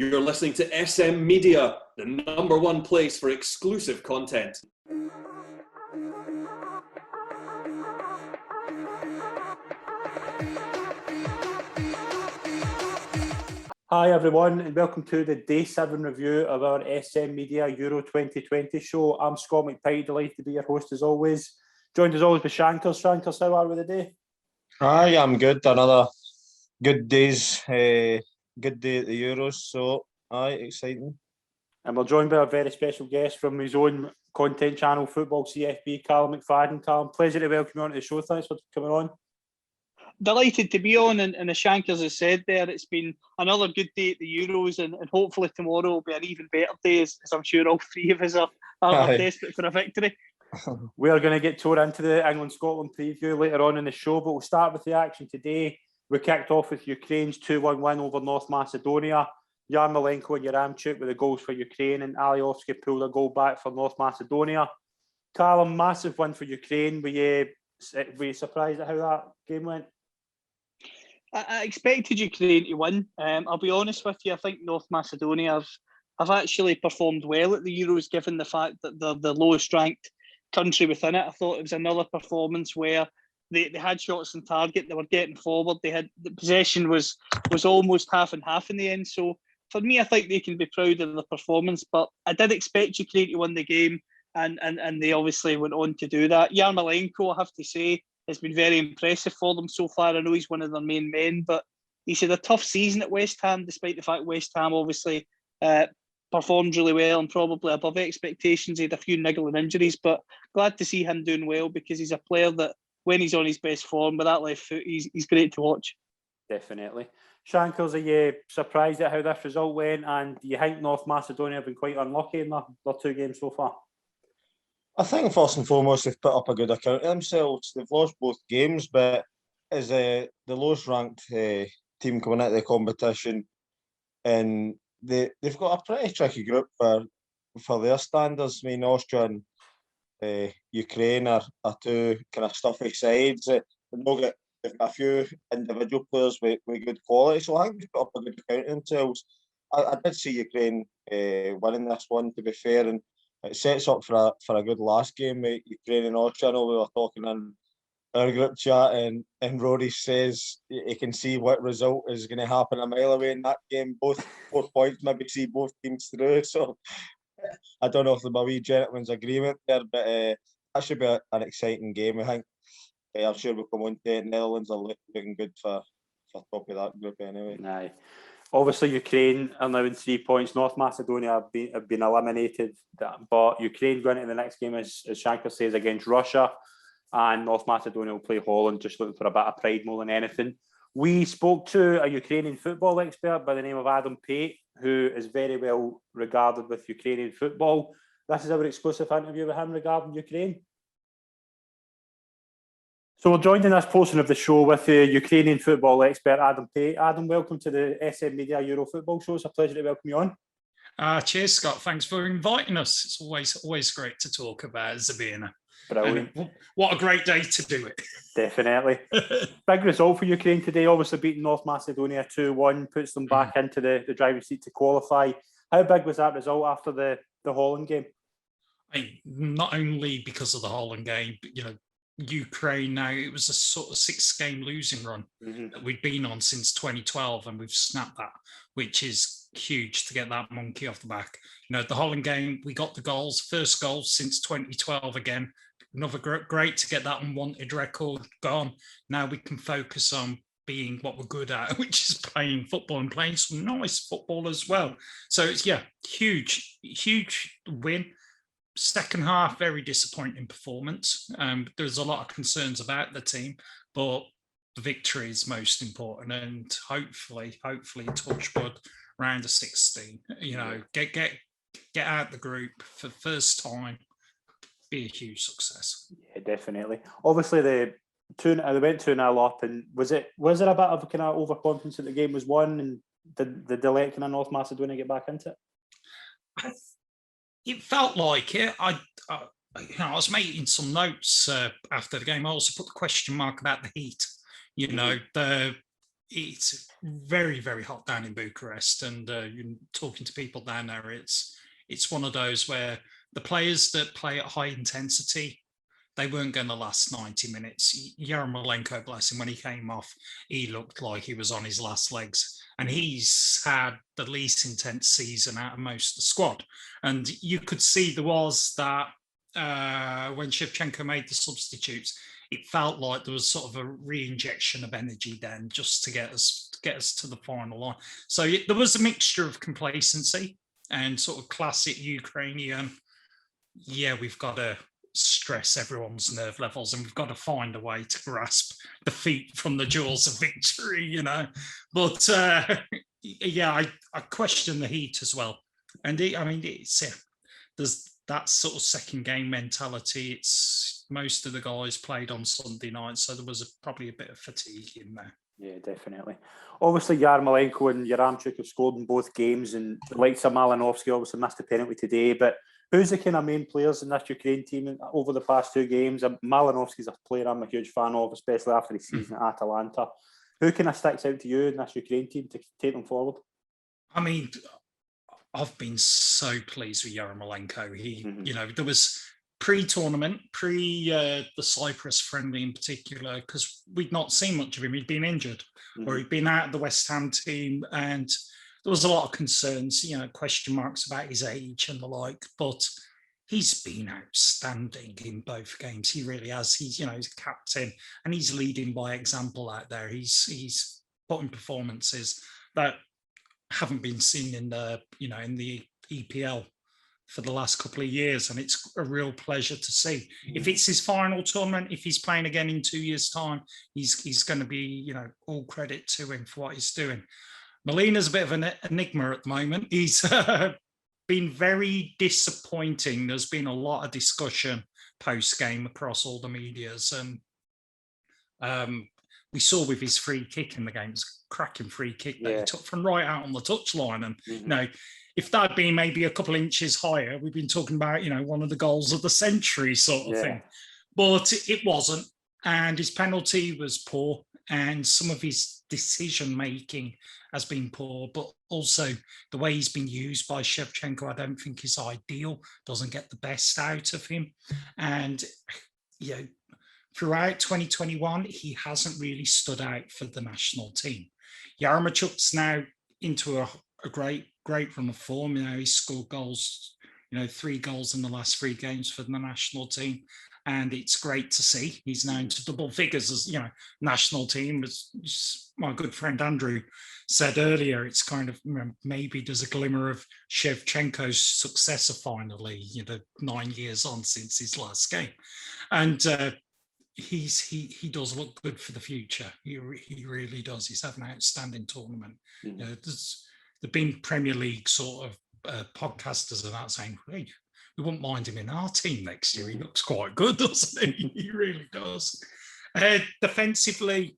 You're listening to SM Media, the #1 place for exclusive content. Hi everyone, and welcome to the Day 7 review of our SM Media Euro 2020 show. I'm Scott McPike, delighted to be your host as always. Joined as always by Shankers. Shankers, how are we today? Hi, I'm good. Another good day's good day at the Euros, so exciting. And we're joined by a very special guest from his own content channel, Football CFB, Callum McFadden. Callum, pleasure to welcome you on to the show. Thanks for coming on. Delighted to be on, and as Shankers has said there, it's been another good day at the Euros, and hopefully tomorrow will be an even better day, as I'm sure all three of us are desperate for a victory. We are going to get tore into the England-Scotland preview later on in the show, but we'll start with the action today. We kicked off with Ukraine's 2-1 win over North Macedonia. Yarmolenko and Yaramchuk with the goals for Ukraine, and Alioski pulled a goal back for North Macedonia. Callum, massive win for Ukraine. Were you surprised at how that game went? I expected Ukraine to win. I'll be honest with you, I think North Macedonia have actually performed well at the Euros, given the fact that they're the lowest ranked country within it. I thought it was another performance where they had shots on target, they were getting forward, the possession was almost half and half in the end. So for me, I think they can be proud of the performance, but I did expect Ukraine to win the game, and they obviously went on to do that. Yarmolenko, I have to say, has been very impressive for them so far. I know he's one of their main men, but he's had a tough season at West Ham, despite the fact West Ham obviously performed really well and probably above expectations. He had a few niggling injuries, but glad to see him doing well, because he's a player that, when he's on his best form with that left foot, he's great to watch. Definitely. Shankers, are you surprised at how this result went, and do you think North Macedonia have been quite unlucky in their 2 games so far? I think first and foremost they've put up a good account of themselves. They've lost both games, but as the lowest ranked team coming out of the competition, and they've got a pretty tricky group for their standards. I mean, Austria and Ukraine are 2 kind of stuffy sides. They've got a few individual players with good quality, so I think they've put up a good account of themselves. I did see Ukraine winning this one, to be fair, and it sets up for a good last game with Ukraine and Austria. I know we were talking in our group chat, and Rory says he can see what result is going to happen a mile away in that game. Both points, maybe see both teams through. So I don't know if there'll be a wee gentleman's agreement there, but that should be an exciting game. I think I'm sure we'll come on to it. Netherlands are looking good for top of that group anyway. Aye. Obviously, Ukraine are now in 3 points. North Macedonia have been eliminated, but Ukraine going into the next game, as Shankar says, against Russia, and North Macedonia will play Holland, just looking for a bit of pride more than anything. We spoke to a Ukrainian football expert by the name of Adam Pate, who is very well regarded with Ukrainian football. This is our exclusive interview with him regarding Ukraine. So we're joined in this portion of the show with the Ukrainian football expert, Adam Pate. Adam, welcome to the SM Media Euro Football Show. It's a pleasure to welcome you on. Cheers, Scott. Thanks for inviting us. It's always great to talk about Zabina. Brilliant. What a great day to do it. Definitely. Big result for Ukraine today, obviously beating North Macedonia 2-1, puts them back into the driving seat to qualify. How big was that result after the Holland game? Not only because of the Holland game, but, Ukraine now, it was a sort of 6-game losing run that we'd been on since 2012, and we've snapped that, which is huge to get that monkey off the back. The Holland game, we got the goals, first goal since 2012 again. Another great to get that unwanted record gone. Now we can focus on being what we're good at, which is playing football and playing some nice football as well. So it's, huge win. Second half, very disappointing performance. There's a lot of concerns about the team, but the victory is most important, and hopefully, touch wood, round of 16. Get out the group for the first time, be a huge success. Yeah, definitely. Obviously, they went 2-0 up, and was there a bit of kind of overconfidence that the game was won, and did they let kind of North Macedonia get back into it? It felt like it. I was making some notes after the game. I also put the question mark about the heat. The it's very, very hot down in Bucharest, and you're talking to people down there. It's one of those where the players that play at high intensity, they weren't going to last 90 minutes. Yarmolenko, bless him, when he came off, he looked like he was on his last legs. And he's had the least intense season out of most of the squad. And you could see there was that when Shevchenko made the substitutes, it felt like there was sort of a re-injection of energy then just to get us to the final line. So there was a mixture of complacency and sort of classic Ukrainian, yeah, we've got to stress everyone's nerve levels and we've got to find a way to grasp defeat from the jaws of victory, you know. But yeah, I question the heat as well. And there's that sort of second game mentality. It's most of the guys played on Sunday night, so there was probably a bit of fatigue in there. Yeah, definitely. Obviously, Yarmolenko and Yaramchuk have scored in both games, and the likes of Malinovsky obviously missed a penalty today. But who's the kind of main players in this Ukraine team over the past two games? Malinovsky's a player I'm a huge fan of, especially after his season at Atalanta. Who kind of sticks out to you in this Ukraine team to take them forward? I mean, I've been so pleased with Yarmolenko. He, you know, there was pre-tournament, the Cyprus friendly in particular, because we'd not seen much of him. He'd been injured or he'd been out of the West Ham team, and there was a lot of concerns, you know, question marks about his age and the like, but he's been outstanding in both games. He really has. He's, you know, he's captain and he's leading by example out there. He's putting performances that haven't been seen in the, you know, in the EPL for the last couple of years, and it's a real pleasure to see. If it's his final tournament, if he's playing again in 2 years' time, he's going to be, you know, all credit to him for what he's doing. Molina's a bit of an enigma at the moment. He's been very disappointing. There's been a lot of discussion post-game across all the medias, and we saw with his free kick in the game, it's a cracking free kick that he took from right out on the touchline, and you know, if that had been maybe a couple of inches higher, we've been talking about, you know, one of the goals of the century sort of thing. But it wasn't. And his penalty was poor. And some of his decision-making has been poor. But also the way he's been used by Shevchenko, I don't think is ideal. Doesn't get the best out of him. And, you know, throughout 2021, he hasn't really stood out for the national team. Yaremchuk's now into a great run of form. You know, he scored goals, you know, 3 goals in the last 3 games for the national team, and it's great to see. He's now into double figures as, you know, national team. As my good friend Andrew said earlier, it's kind of, you know, maybe there's a glimmer of Shevchenko's successor finally, you know, 9 years on since his last game, and he does look good for the future. He really does. He's had an outstanding tournament. You know, there've been Premier League sort of podcasters and that saying, hey, we wouldn't mind him in our team next year. He looks quite good, doesn't he? He really does. Defensively,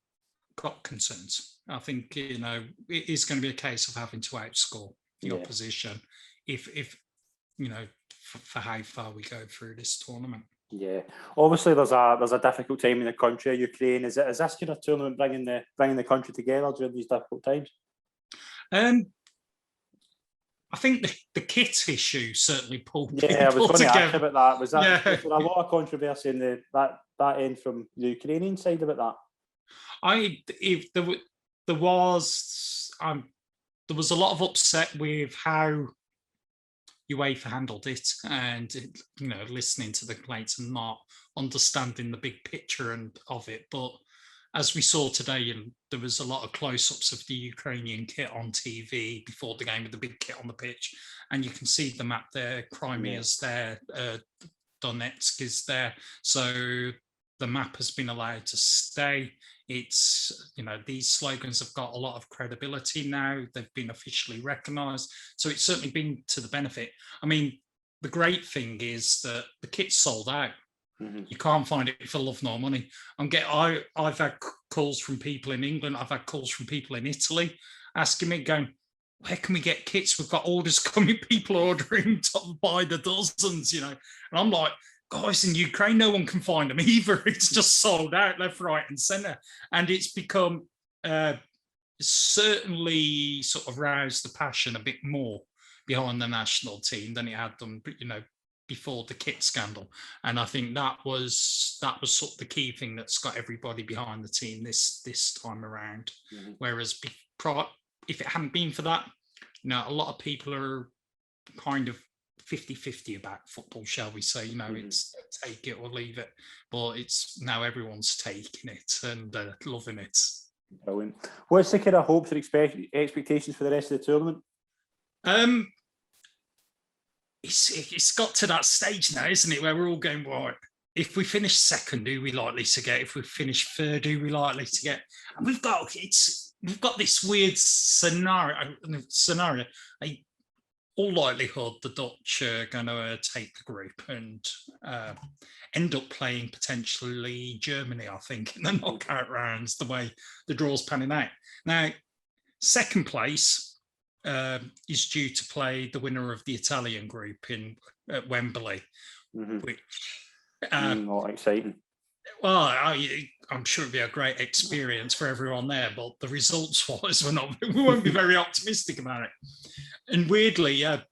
got concerns. I think, you know, it is going to be a case of having to outscore the opposition if you know, for how far we go through this tournament. Yeah, obviously there's a difficult time in the country, Ukraine. Is this kind of tournament bringing the country together during these difficult times? I think the kit issue certainly pulled people together. Yeah, I was going to ask about that. Was there a lot of controversy in that end from the Ukrainian side about that? There was a lot of upset with how UEFA handled it, and, you know, listening to the complaints and not understanding the big picture of it. But as we saw today, and there was a lot of close-ups of the Ukrainian kit on TV before the game with the big kit on the pitch, and you can see the map there. Crimea's there, Donetsk is there, so the map has been allowed to stay. It's, you know, these slogans have got a lot of credibility now. They've been officially recognised, so it's certainly been to the benefit. I mean, the great thing is that the kit's sold out. You can't find it for love nor money. I've had calls from people in England. I've had calls from people in Italy asking me, going, where can we get kits? We've got orders coming, people ordering by the dozens, you know. And I'm like, guys, in Ukraine, no one can find them either. It's just sold out left, right and centre. And it's become certainly sort of roused the passion a bit more behind the national team than it had done, before the kit scandal. And I think that was sort of the key thing that's got everybody behind the team this time around. Mm-hmm. Whereas if it hadn't been for that, a lot of people are kind of 50-50 about football, shall we say. It's take it or leave it, but it's now everyone's taking it and loving it. Brilliant. What's the kind of hopes or expectations for the rest of the tournament? It's got to that stage now, isn't it, where we're all going, right, if we finish second, who are we likely to get? If we finish third, who are we likely to get? And we've got this weird scenario. All likelihood, the Dutch are going to take the group and end up playing potentially Germany, I think, in the knockout rounds, the way the draw's panning out. Now, second place is due to play the winner of the Italian group at Wembley, which not exciting. Well, I'm sure it'd be a great experience for everyone there, but the results-wise, we won't be very optimistic about it. And weirdly, if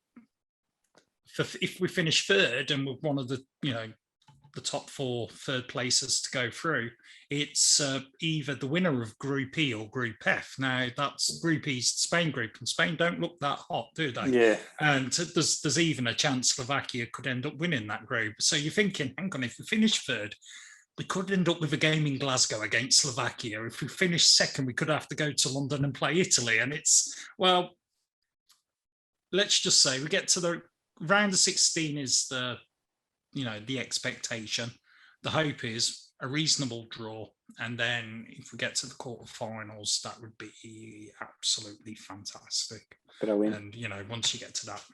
we finish third and we're one of the top 4 third places to go through, it's either the winner of Group E or Group F. Now, that's Group E's Spain group, and Spain don't look that hot, do they? Yeah. And there's even a chance Slovakia could end up winning that group. So you're thinking, hang on, if we finish third, we could end up with a game in Glasgow against Slovakia. If we finish second, we could have to go to London and play Italy. And let's just say we get to the round of 16 is the expectation. The hope is a reasonable draw. And then if we get to the quarterfinals, that would be absolutely fantastic. Brilliant. And, once you get to that,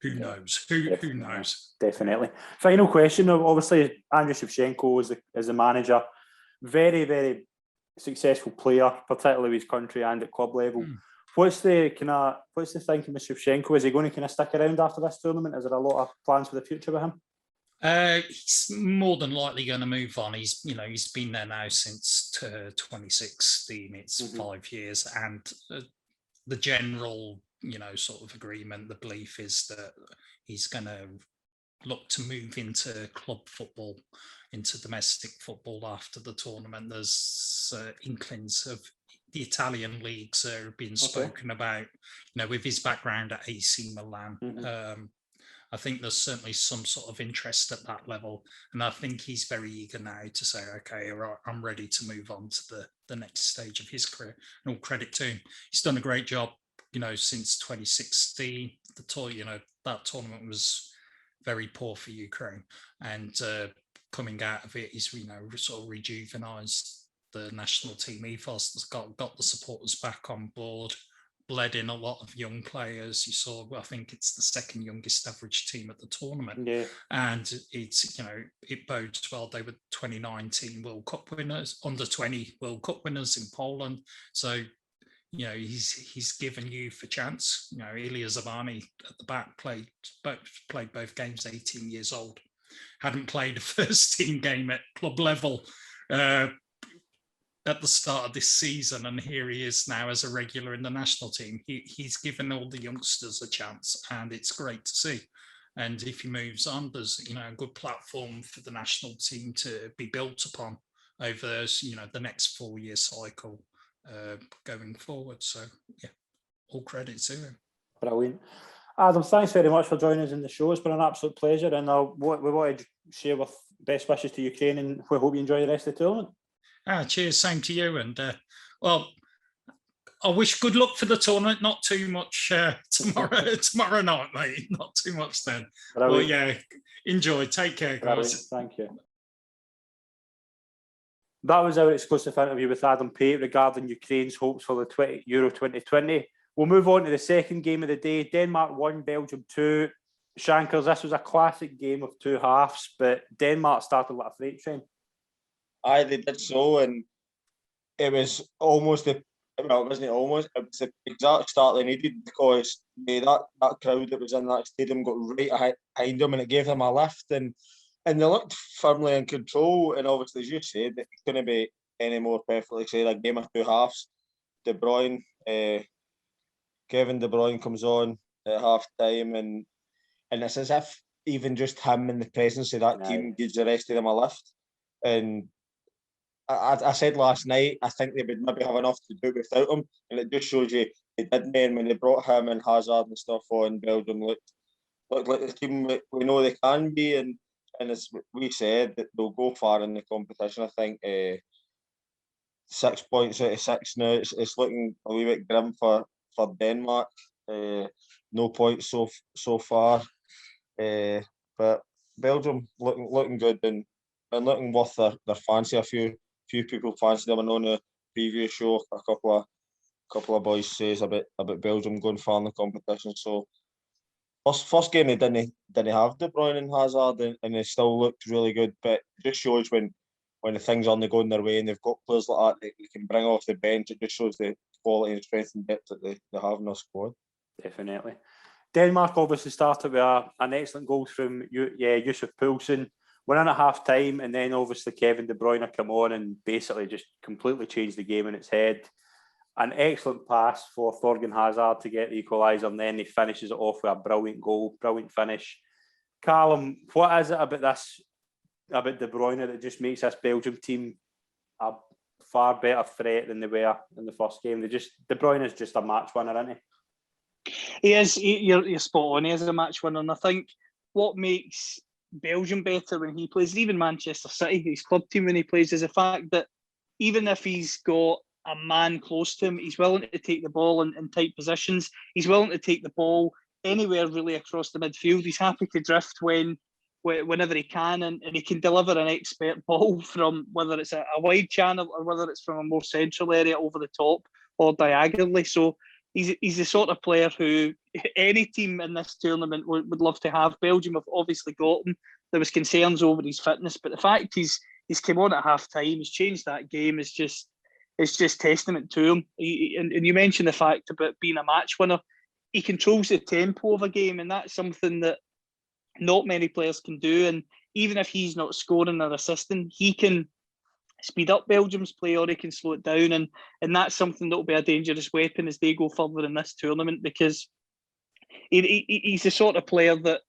who knows? Who knows? Definitely. Final question. Obviously, Andriy Shevchenko is the manager. Very, very successful player, particularly with his country and at club level. What's the thinking with Shevchenko? Is he going to kind of stick around after this tournament? Is there a lot of plans for the future with him? He's more than likely going to move on. He's been there now since 2016. It's 5 years, and the general sort of agreement, the belief is that he's going to look to move into club football, into domestic football after the tournament. There's inklings of the Italian leagues are being spoken about, with his background at AC Milan. I think there's certainly some sort of interest at that level. And I think he's very eager now to say, okay, right, I'm ready to move on to the next stage of his career. And all credit to him. He's done a great job, since 2016. That tournament was very poor for Ukraine. And coming out of it, he's, sort of rejuvenized the national team ethos, has got the supporters back on board, bled in a lot of young players. You saw, I think it's the second youngest average team at the tournament. Yeah. And it's, it bodes well. They were 2019 World Cup winners, under 20 World Cup winners in Poland. So, he's given youth a chance. Ilya Zabani at the back played both games, 18 years old. Hadn't played a first team game at club level at the start of this season, and here he is now as a regular in the national team. He's given all the youngsters a chance, and it's great to see. And if he moves on, there's a good platform for the national team to be built upon over the next 4-year cycle going forward. So yeah, all credit to him. Brilliant. Adam, thanks very much for joining us in the show. It's been an absolute pleasure, and we want to share with best wishes to Ukraine, and we hope you enjoy the rest of the tournament. Cheers, same to you. And I wish good luck for the tournament. Not too much tomorrow night, mate. Not too much then. Well, yeah, enjoy. Take care, guys. Thank you. That was our exclusive interview with Adam Pate regarding Ukraine's hopes for the Euro 2020. We'll move on to the second game of the day. Denmark 1, Belgium 2. Shankers, this was a classic game of two halves, but Denmark started like a freight train. Aye, they did so, and it was almost it was the exact start they needed, because that crowd that was in that stadium got right behind them, and it gave them a lift, and they looked firmly in control. And obviously, as you said, it couldn't be any more perfectly said, a game of two halves. De Bruyne. Kevin De Bruyne comes on at half time, and it's as if even just him in the presence of that team gives the rest of them a lift. And I said last night, I think they would maybe have enough to do without him, and it just shows you they didn't. And when they brought him and Hazard and stuff on, Belgium looked like the team we know they can be, and as we said, that they'll go far in the competition. I think 6 points out of 6 now. It's looking a wee bit grim for Denmark. No points so far, but Belgium looking good and looking worth their fancy. A few people fancy them. I know in the previous show a couple of boys says about Belgium going far in the competition. So first game they didn't have De Bruyne and Hazard, and they still looked really good. But it just shows when the things aren't going their way and they've got players like that they can bring off the bench. It just shows the quality and strength and depth that they have in their squad. Definitely. Denmark obviously started with an excellent goal from Yusuf Poulsen. Went in at half time, and then obviously Kevin De Bruyne come on and basically just completely changed the game in its head. An excellent pass for Thorgan Hazard to get the equaliser, and then he finishes it off with a brilliant goal, brilliant finish. Callum, what is it about De Bruyne that just makes this Belgium team a far better threat than they were in the first game? De Bruyne is just a match winner, isn't he? He is. You're spot on. He is a match winner, and I think what makes Belgium better when he plays, even Manchester City, his club team when he plays, is the fact that even if he's got a man close to him, he's willing to take the ball in tight positions. He's willing to take the ball anywhere really across the midfield. He's happy to drift whenever he can, and he can deliver an expert ball from whether it's a wide channel or whether it's from a more central area over the top or diagonally. So he's the sort of player who any team in this tournament would love to have. Belgium have obviously got him. There was concerns over his fitness, but the fact he's come on at half time, he's changed that game, is just testament to him. And you mentioned the fact about being a match winner. He controls the tempo of a game, and that's something that not many players can do. And even if he's not scoring or assisting, he can speed up Belgium's play or he can slow it down. And that's something that will be a dangerous weapon as they go further in this tournament, because he's the sort of player that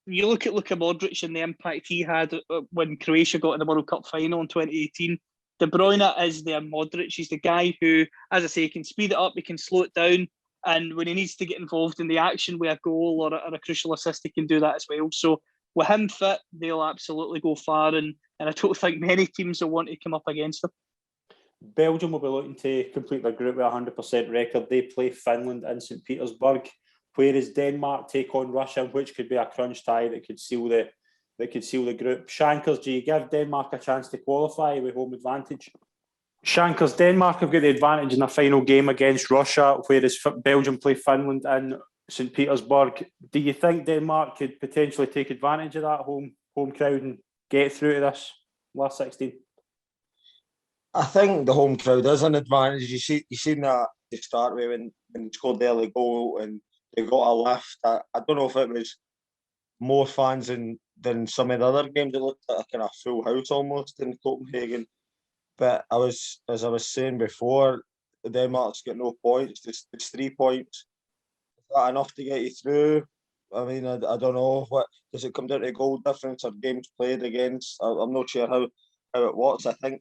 you look at Luka Modric and the impact he had when Croatia got in the World Cup final in 2018. De Bruyne is the Modric. He's the guy who, as I say, can speed it up, he can slow it down, and when he needs to get involved in the action with a goal or a crucial assist, he can do that as well. So with him fit, they'll absolutely go far, and I don't think many teams will want to come up against them. Belgium will be looking to complete their group with a 100% record. They play Finland in St. Petersburg, whereas Denmark take on Russia, which could be a crunch tie that could seal the group. Shankers, do you give Denmark a chance to qualify with home advantage? Shankers, Denmark have got the advantage in their final game against Russia, whereas Belgium play Finland in St. Petersburg. Do you think Denmark could potentially take advantage of that home crowd and get through to this last 16? I think the home crowd is an advantage. You seen that to start with when they scored the early goal and they got a lift. I don't know if it was more fans than some of the other games. It looked like a kind of full house almost in Copenhagen. But as I was saying before, Denmark's got no points. It's 3 points. Is that enough to get you through? I mean, I don't know. What does it come down to goal difference or games played against? I'm not sure how it works. I think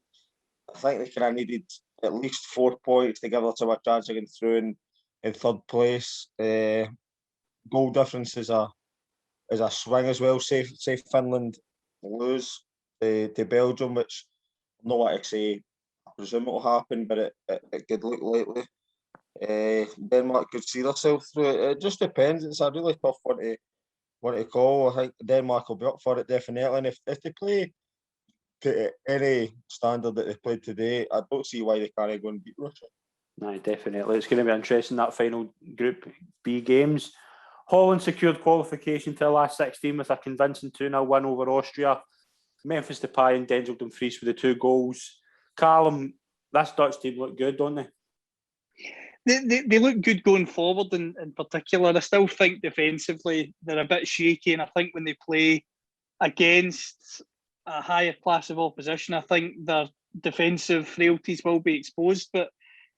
they kind of needed at least 4 points to give us a chance of getting through in third place. Goal difference is a swing as well. Say Finland lose to Belgium, which I'm not what to say. I presume it will happen, but it could look likely. Denmark could see themselves through it. It just depends. It's a really tough one to call. I think Denmark will be up for it definitely, and if they play to any standard that they played today, I don't see why they can't go and beat Russia. No, definitely. It's going to be interesting, that final Group B games. Holland secured qualification to the last 16 with a convincing 2-0 win over Austria. Memphis Depay and Denzel Dumfries with the 2 goals. Callum, this Dutch team look good, don't they? They look good going forward in particular. I still think defensively they're a bit shaky, and I think when they play against a higher class of opposition, I think their defensive frailties will be exposed. But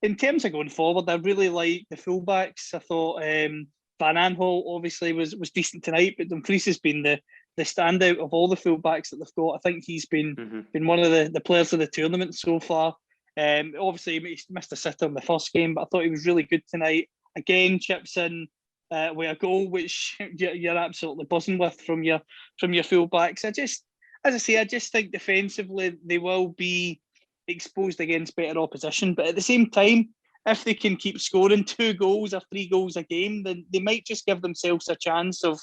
in terms of going forward, I really like the fullbacks. I thought Van Aanholt obviously was decent tonight, but Dumfries has been the standout of all the fullbacks that they've got. I think he's been one of the players of the tournament so far. Obviously, he missed a sitter in the first game, but I thought he was really good tonight. Again, chips in with a goal, which you're absolutely buzzing with from your fullbacks. I just think defensively they will be exposed against better opposition. But at the same time, if they can keep scoring 2 goals or 3 goals a game, then they might just give themselves a chance of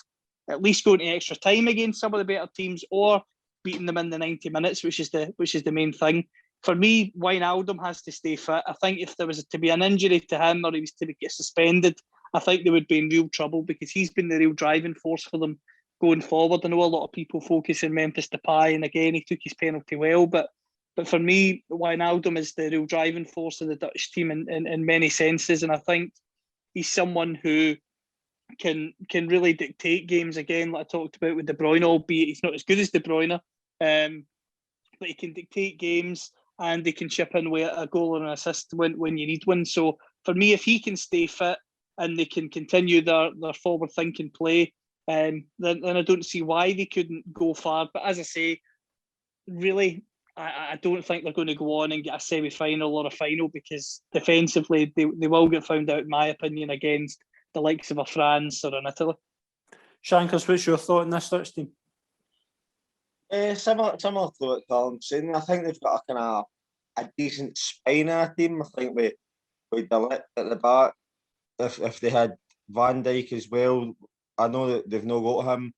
at least going to extra time against some of the better teams, or beating them in the 90 minutes, which is the main thing. For me, Wijnaldum has to stay fit. I think if there was to be an injury to him, or he was to get suspended, I think they would be in real trouble, because he's been the real driving force for them going forward. I know a lot of people focus on Memphis Depay, and again, he took his penalty well, but for me, Wijnaldum is the real driving force of the Dutch team in many senses, and I think he's someone who can really dictate games again, like I talked about with De Bruyne, albeit he's not as good as De Bruyne, but he can dictate games, and they can chip in with a goal or an assist when you need one. So for me, if he can stay fit and they can continue their forward-thinking play, then I don't see why they couldn't go far. But as I say, really, I don't think they're going to go on and get a semi-final or a final, because defensively they will get found out, in my opinion, against the likes of a France or an Italy. Shankers, what's your thought on this Dutch team? Similar to what Callum saying. I think they've got a decent spine in a team. I think with De Ligt at the back, if they had Van Dijk as well, I know that they've not got him.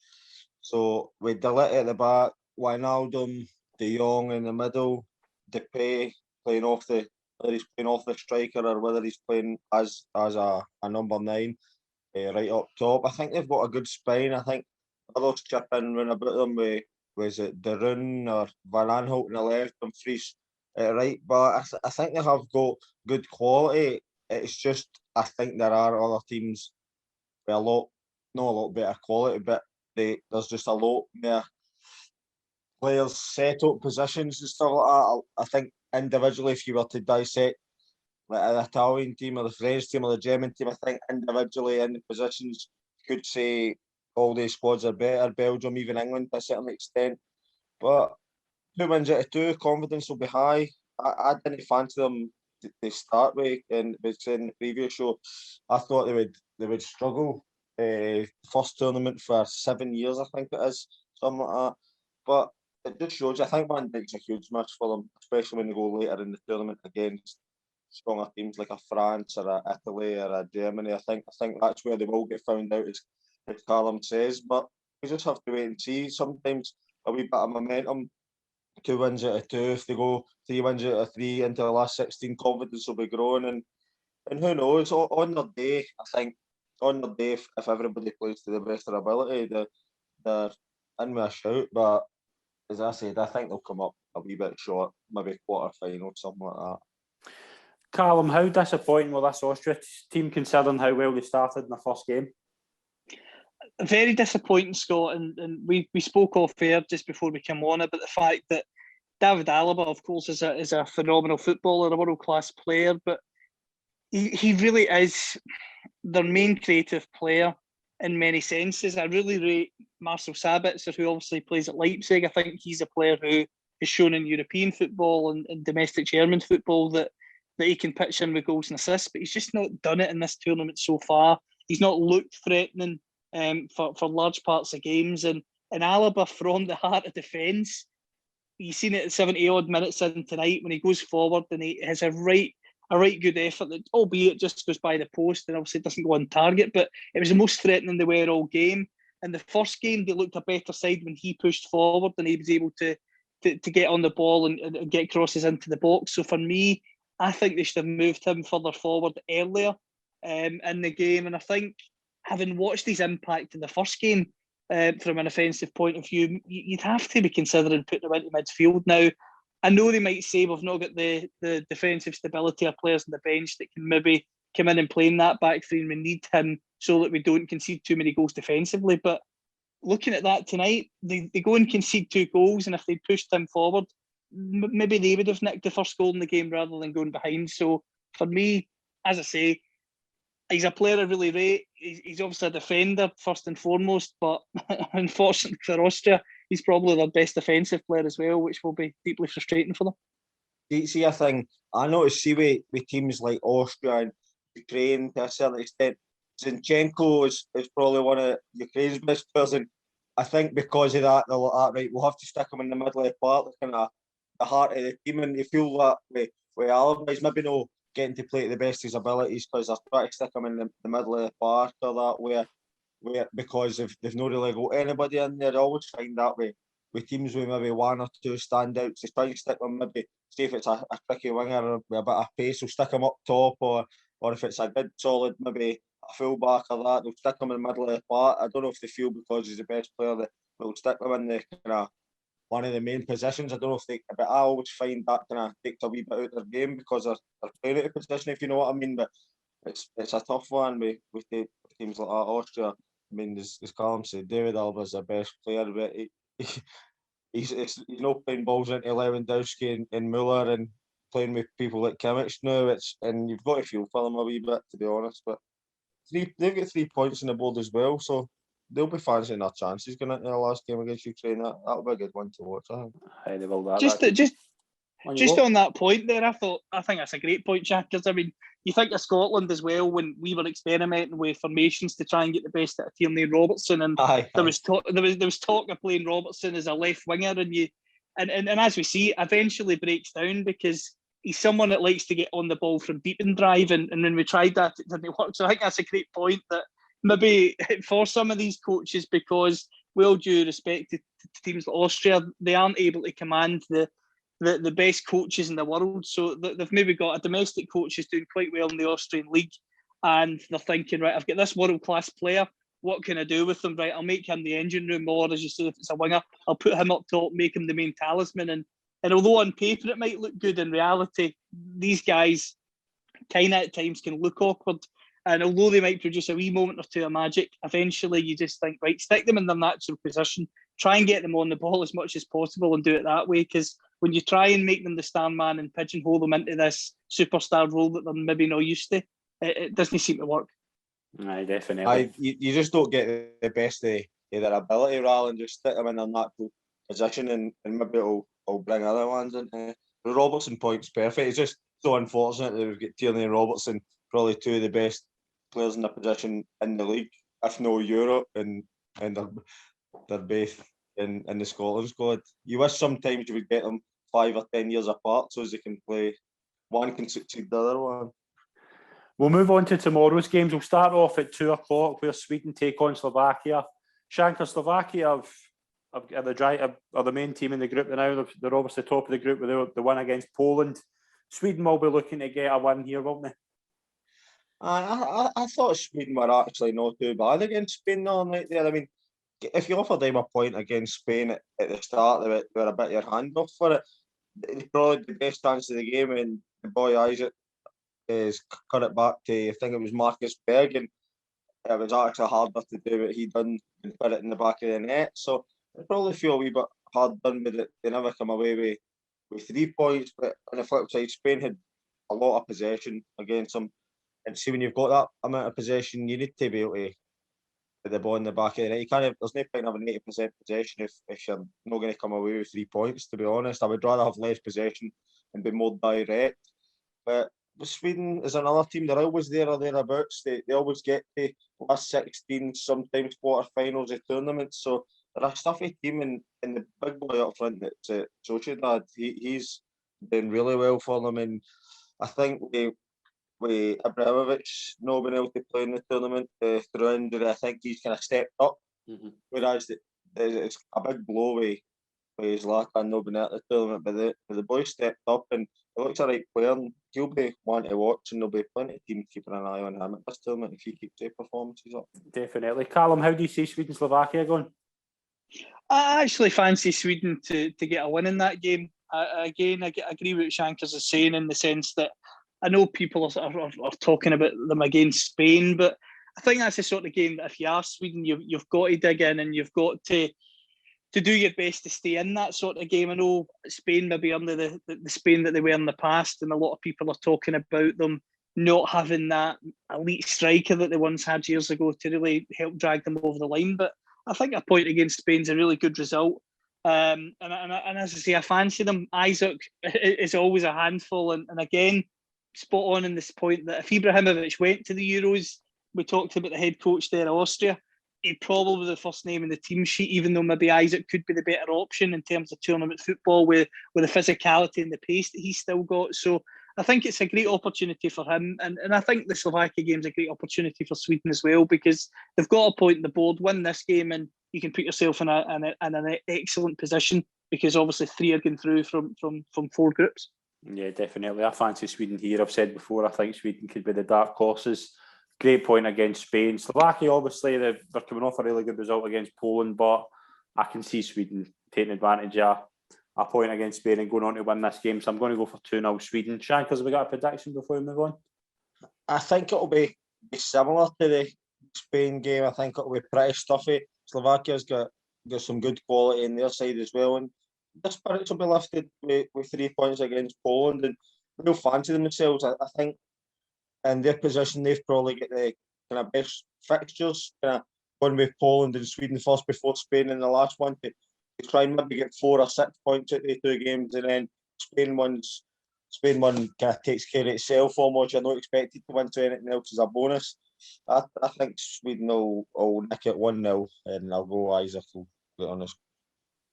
So with De Ligt at the back, Wijnaldum, De Jong in the middle, Depay playing off the, whether he's playing off the striker or whether he's playing as a number 9 right up top. I think they've got a good spine. I think others chip in round about them with, was it De Bruyne or Van Aanholt on the left and Dumfries right, but I think they have got good quality. It's just, I think there are other teams with not a lot better quality, but there's just a lot more players set up positions and stuff like that. I think individually, if you were to dissect like an Italian team or the French team or the German team, I think individually in the positions, you could say all these squads are better. Belgium, even England to a certain extent. But 2 wins out of 2, confidence will be high. I didn't fancy them to start with, and was in the previous show, I thought they would struggle. First tournament for 7 years, I think it is, something like that. But it just shows you, I think Van Dijk's a huge match for them, especially when they go later in the tournament against stronger teams like a France or a Italy or a Germany. I think that's where they will get found out, as Callum says. But we just have to wait and see. Sometimes a wee bit of momentum, 2 wins out of 2. If they go 3 wins out of 3 into the last 16, confidence will be growing. And who knows, on their day, I think, if everybody plays to the best of their ability, they're in with a shout. But as I said, I think they'll come up a wee bit short, maybe quarter-final, something like that. Callum, how disappointing will this Austria team, considering how well they started in the first game? Very disappointing, Scott, and we spoke off air just before we came on about the fact that David Alaba, of course, is a phenomenal footballer, a world-class player, but he really is their main creative player in many senses. I really rate Marcel Sabitzer, who obviously plays at Leipzig. I think he's a player who has shown in European football and domestic German football that he can pitch in with goals and assists, but he's just not done it in this tournament so far. He's not looked threatening for large parts of games, and Alaba, from the heart of defence, you've seen it at 70-odd minutes in tonight when he goes forward and he has a right good effort, that albeit just goes by the post and obviously doesn't go on target, but it was the most threatening they were all game. In the first game, they looked a better side when he pushed forward and he was able to get on the ball and get crosses into the box. So for me, I think they should have moved him further forward earlier in the game. And I think, having watched his impact in the first game from an offensive point of view, you'd have to be considering putting him into midfield. Now, I know they might say we've not got the defensive stability of players on the bench that can maybe come in and play in that back three, and we need him so that we don't concede too many goals defensively. But looking at that tonight, they go and concede 2 goals, and if they pushed him forward, maybe they would have nicked the first goal in the game rather than going behind. So for me, as I say, he's a player I really rate. He's obviously a defender first and foremost, but unfortunately for Austria, he's probably their best defensive player as well, which will be deeply frustrating for them. See, a thing I noticed, with teams like Austria and Ukraine to a certain extent, Zinchenko is probably one of Ukraine's best players, and I think because of that, they're like, right, we'll have to stick him in the middle of the park, kind of the heart of the team, and you feel that with Alaba, he's maybe not getting to play to the best of his abilities because they're trying to stick him in the middle of the park or that, where because they've not really got anybody in there. I always find that with teams with maybe one or two standouts, they try to stick them, maybe see if it's a tricky winger with a bit of pace, they'll stick him up top, or if it's a good solid maybe a full back or that, they'll stick him in the middle of the park. I don't know if they feel because he's the best player that they'll stick him in the kind of one of the main positions. I don't know if they, but I always find that kind of takes a wee bit out of their game because they're playing out of position, if you know what I mean. But it's a tough one with the teams like that. Austria, I mean, as Callum said, David Alba's the best player, but he's not playing balls into Lewandowski and Muller and playing with people like Kimmich now. And you've got to feel for them a wee bit, to be honest. But they've got 3 points on the board as well, so they'll be fancying their chances going into the last game against Ukraine. That'll be a good one to watch, I think. Aye, they will that. Just on that point there, I think that's a great point, Shankers. I mean, you think of Scotland as well when we were experimenting with formations to try and get the best out of Tierney Robertson, and there was talk of playing Robertson as a left winger, and as we see, eventually breaks down because he's someone that likes to get on the ball from deep and drive, and when we tried that, it didn't work. So I think that's a great point that maybe for some of these coaches, because with all due respect to teams like Austria, they aren't able to command the best coaches in the world. So they've maybe got a domestic coach who's doing quite well in the Austrian league, and they're thinking, right, I've got this world-class player, what can I do with him? Right, I'll make him the engine room, or as you say, if it's a winger, I'll put him up top, make him the main talisman. And although on paper it might look good, in reality, these guys kind of at times can look awkward. And although they might produce a wee moment or two of magic, eventually you just think, right, stick them in their natural position, try and get them on the ball as much as possible and do it that way. Because when you try and make them the star man and pigeonhole them into this superstar role that they're maybe not used to, it doesn't seem to work. Aye, definitely. You just don't get the best of their ability rather than just stick them in their natural position, and maybe it'll bring other ones into. The Robertson point's perfect. It's just so unfortunate that we've got Tierney and Robertson, probably two of the best players in the position in the league, if no Europe, and they're both in the Scotland squad. You wish sometimes you would get them 5 or 10 years apart so as they can play. One can succeed the other one. We'll move on to tomorrow's games. We'll start off at 2 o'clock where Sweden take on Slovakia. Shankar, Slovakia are the main team in the group now. They're obviously top of the group with the win against Poland. Sweden will be looking to get a win here, won't they? I thought Sweden were actually not too bad against Spain the other night there. I mean, if you offer them a point against Spain at the start of it, they were a bit your hand off for it. It's probably the best chance of the game, and the boy Isaac is cut it back to, I think it was Marcus Berg, and it was actually harder to do what he done and put it in the back of the net. So I probably feel a wee bit hard done with it. They never come away with 3 points, but on the flip side, Spain had a lot of possession against them. And see, when you've got that amount of possession, you need to be able to put the ball in the back of the net. You can't. There's no point having 80% possession if you're not going to come away with 3 points. To be honest, I would rather have less possession and be more direct. But Sweden is another team. They're always there or thereabouts. They always get to last 16, sometimes quarterfinals of tournaments. So they're a stuffy team, and the big boy up front, that's Sociedad. He's doing really well for them, and I think with Abramovich not being able to play in the tournament through injury, I think he's kind of stepped up. Mm-hmm. Whereas it's a big blow with Zlatan not being at the tournament, but the boy stepped up and he looks a right player, and he'll be one to watch, and there'll be plenty of teams keeping an eye on him at this tournament if he keeps their performances up. Definitely. Callum, how do you see Sweden-Slovakia going? I actually fancy Sweden to get a win in that game. I agree with what Shankers is saying in the sense that I know people are talking about them against Spain, but I think that's the sort of game that if you are Sweden, you've got to dig in and you've got to to do your best to stay in that sort of game. I know Spain maybe under the Spain that they were in the past, and a lot of people are talking about them not having that elite striker that they once had years ago to really help drag them over the line. But I think a point against Spain's a really good result. And as I say, I fancy them. Isaac is always a handful. And again, spot on in this point that if Ibrahimovic went to the Euros, we talked about the head coach there, Austria, he'd probably be the first name in the team sheet, even though maybe Isaac could be the better option in terms of tournament football with the physicality and the pace that he's still got. So I think it's a great opportunity for him. And I think the Slovakia game's a great opportunity for Sweden as well, because they've got a point on the board, win this game, and you can put yourself in an excellent position, because obviously 3 are going through from 4 groups. Yeah, definitely. I fancy Sweden here. I've said before, I think Sweden could be the dark horses. Great point against Spain. Slovakia, obviously, they're coming off a really good result against Poland, but I can see Sweden taking advantage of a point against Spain and going on to win this game. So I'm going to go for 2-0 Sweden. Shankers, have we got a prediction before we move on? I think it'll be similar to the Spain game. I think it'll be pretty stuffy. Slovakia's got some good quality in their side as well, and the spirits will be lifted with 3 points against Poland, and they'll fancy themselves. I think in their position they've probably got the kind of best fixtures, kind of going with Poland and Sweden first before Spain in the last one, to try and maybe get 4 or 6 points out of the 2 games, and then Spain one kind of takes care of itself almost. You're not expected to win, so anything else is a bonus. I think Sweden will nick it 1-0, and I'll go Isaac, to be honest.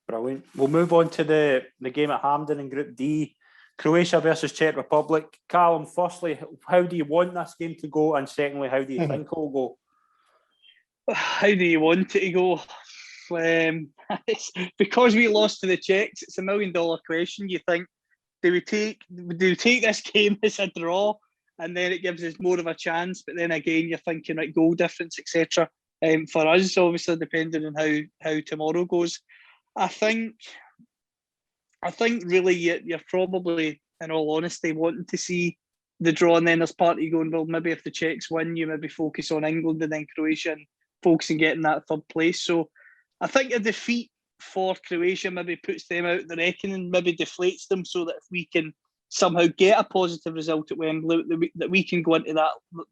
Brilliant. We'll move on to the game at Hampden in Group D. Croatia versus Czech Republic. Callum, firstly, how do you want this game to go? And secondly, how do you think it will go? How do you want it to go? Because we lost to the Czechs, it's $1 million question. You think, do we take this game as a draw, and then it gives us more of a chance? But then again, you're thinking like goal difference, etc. For us, obviously, depending on how tomorrow goes, I think really you're probably, in all honesty, wanting to see the draw, and then there's part of you going, well, maybe if the Czechs win, you maybe focus on England and then Croatia and focus on getting that 3rd place. So I think a defeat for Croatia maybe puts them out the reckoning, maybe deflates them, so that if we can somehow get a positive result at Wembley, that we can go into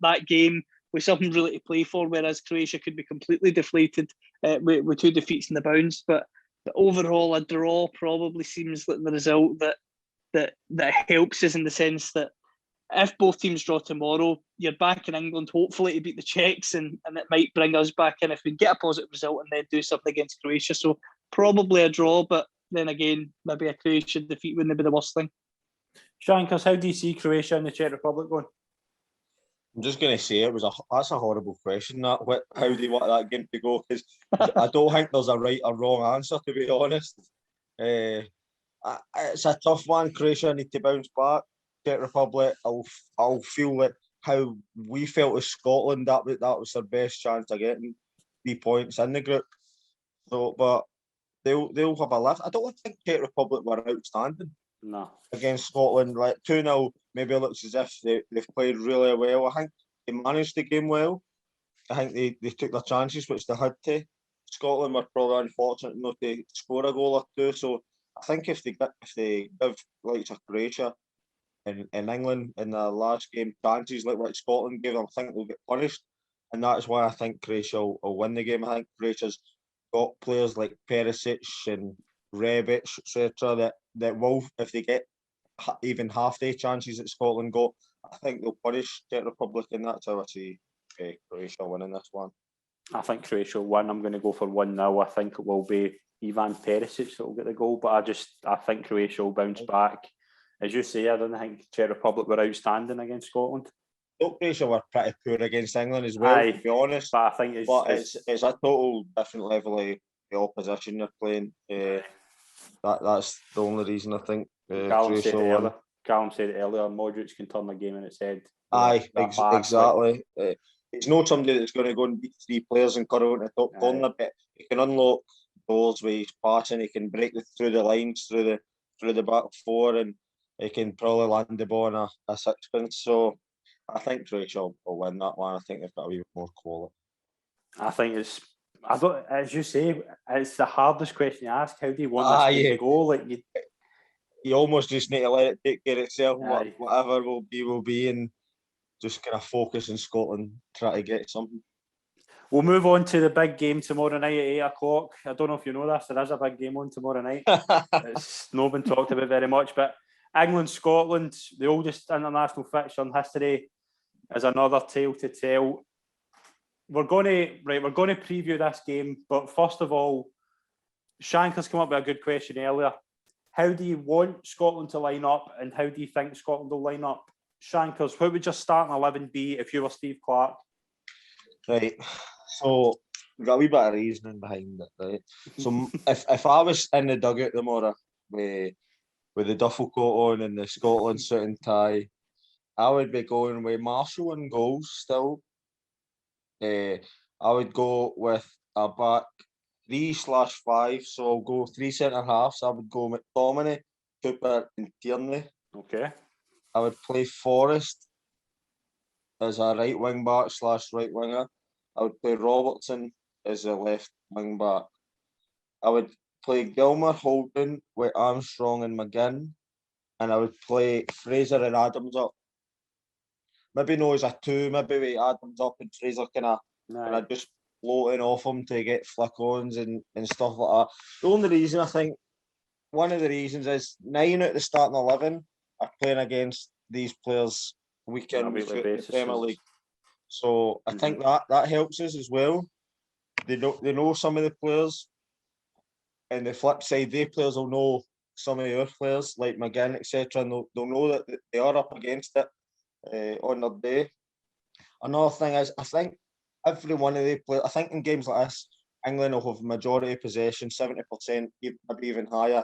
that game with something really to play for, whereas Croatia could be completely deflated with 2 defeats in the bounce. But overall, a draw probably seems like the result that helps us, in the sense that if both teams draw tomorrow, you're back in England, hopefully, to beat the Czechs, and it might bring us back in if we get a positive result and then do something against Croatia. So probably a draw, but then again, maybe a Croatia defeat wouldn't be the worst thing. Shankers, how do you see Croatia and the Czech Republic going? I'm just going to say that's a horrible question. How do you want that game to go? Because I don't think there's a right or wrong answer, to be honest. It's a tough one. Croatia need to bounce back. Czech Republic, I'll feel like how we felt as Scotland, that was their best chance of getting 3 points in the group. So, but they'll have a lift. I don't think Czech Republic were outstanding. No. Against Scotland, like 2-0, maybe it looks as if they've played really well. I think they managed the game well. I think they took their chances, which they had to. Scotland were probably unfortunate not to score a goal or 2. So I think if they give like Croatia and England in the last game chances like Scotland gave them, I think they'll get punished. And that's why I think Croatia will win the game. I think Croatia's got players like Perisic and Rebic, etc. that will, if they get even half the chances that Scotland got, I think they'll punish Czech Republic, and that's how I see Croatia winning this one. I think Croatia will win. I'm going to go for 1-0. I think it will be Ivan Perisic that will get the goal, but I think Croatia will bounce back. As you say, I don't think Czech Republic were outstanding against Scotland. Croatia were pretty poor against England as well, to be honest. But I think it's a total different level of the opposition they're playing. That's the only reason I think. Callum said it earlier. Modric can turn the game on its head. Exactly. It's not somebody that's going to go and beat 3 players and cut out in the top corner, but he can unlock goals with his passing. He can break through the lines, through the back 4, and he can probably land the ball in a sixpence. So I think Croatia will win that one. I think they've got a wee bit more quality. I think it's I don't, as you say, it's the hardest question to ask. How do you want this game to go? Like you almost just need to let it take care of itself. Aye. Whatever will be, and just kind of focus in Scotland, try to get something. We'll move on to the big game tomorrow night at 8:00. I don't know if you know this, there is a big game on tomorrow night. It's not been talked about very much, but England-Scotland, the oldest international fixture in history, is another tale to tell. We're going to preview this game, but first of all, Shanker's come up with a good question earlier. How do you want Scotland to line up, and how do you think Scotland will line up? Shankers, what would your starting 11 be if you were Steve Clarke? Right, so we've got a wee bit of reasoning behind it, right? So if I was in the dugout tomorrow with the duffel coat on and the Scotland suit and tie, I would be going with Marshall in goals still. I would go with a back 3/5, so I'll go 3 centre halves. I would go McTominay, Cooper, and Tierney. Okay. I would play Forrest as a right wing back / right winger. I would play Robertson as a left wing back. I would play Gilmour holding with Armstrong and McGinn, and I would play Fraser and Adams up. Maybe no as a 2, maybe with Adams up and Fraser kind of just floating off him to get flick-ons and stuff like that. The only reason I think, one of the reasons is 9 out of the starting 11 are playing against these players weekend in the Premier League. So I think that helps us as well. They know some of the players, and the flip side, they players will know some of our players like McGinn, etc. And they'll know that they are up against it on their day. Another thing is, I think every one of the players, I think in games like this, England will have majority possession, 70%, maybe even higher.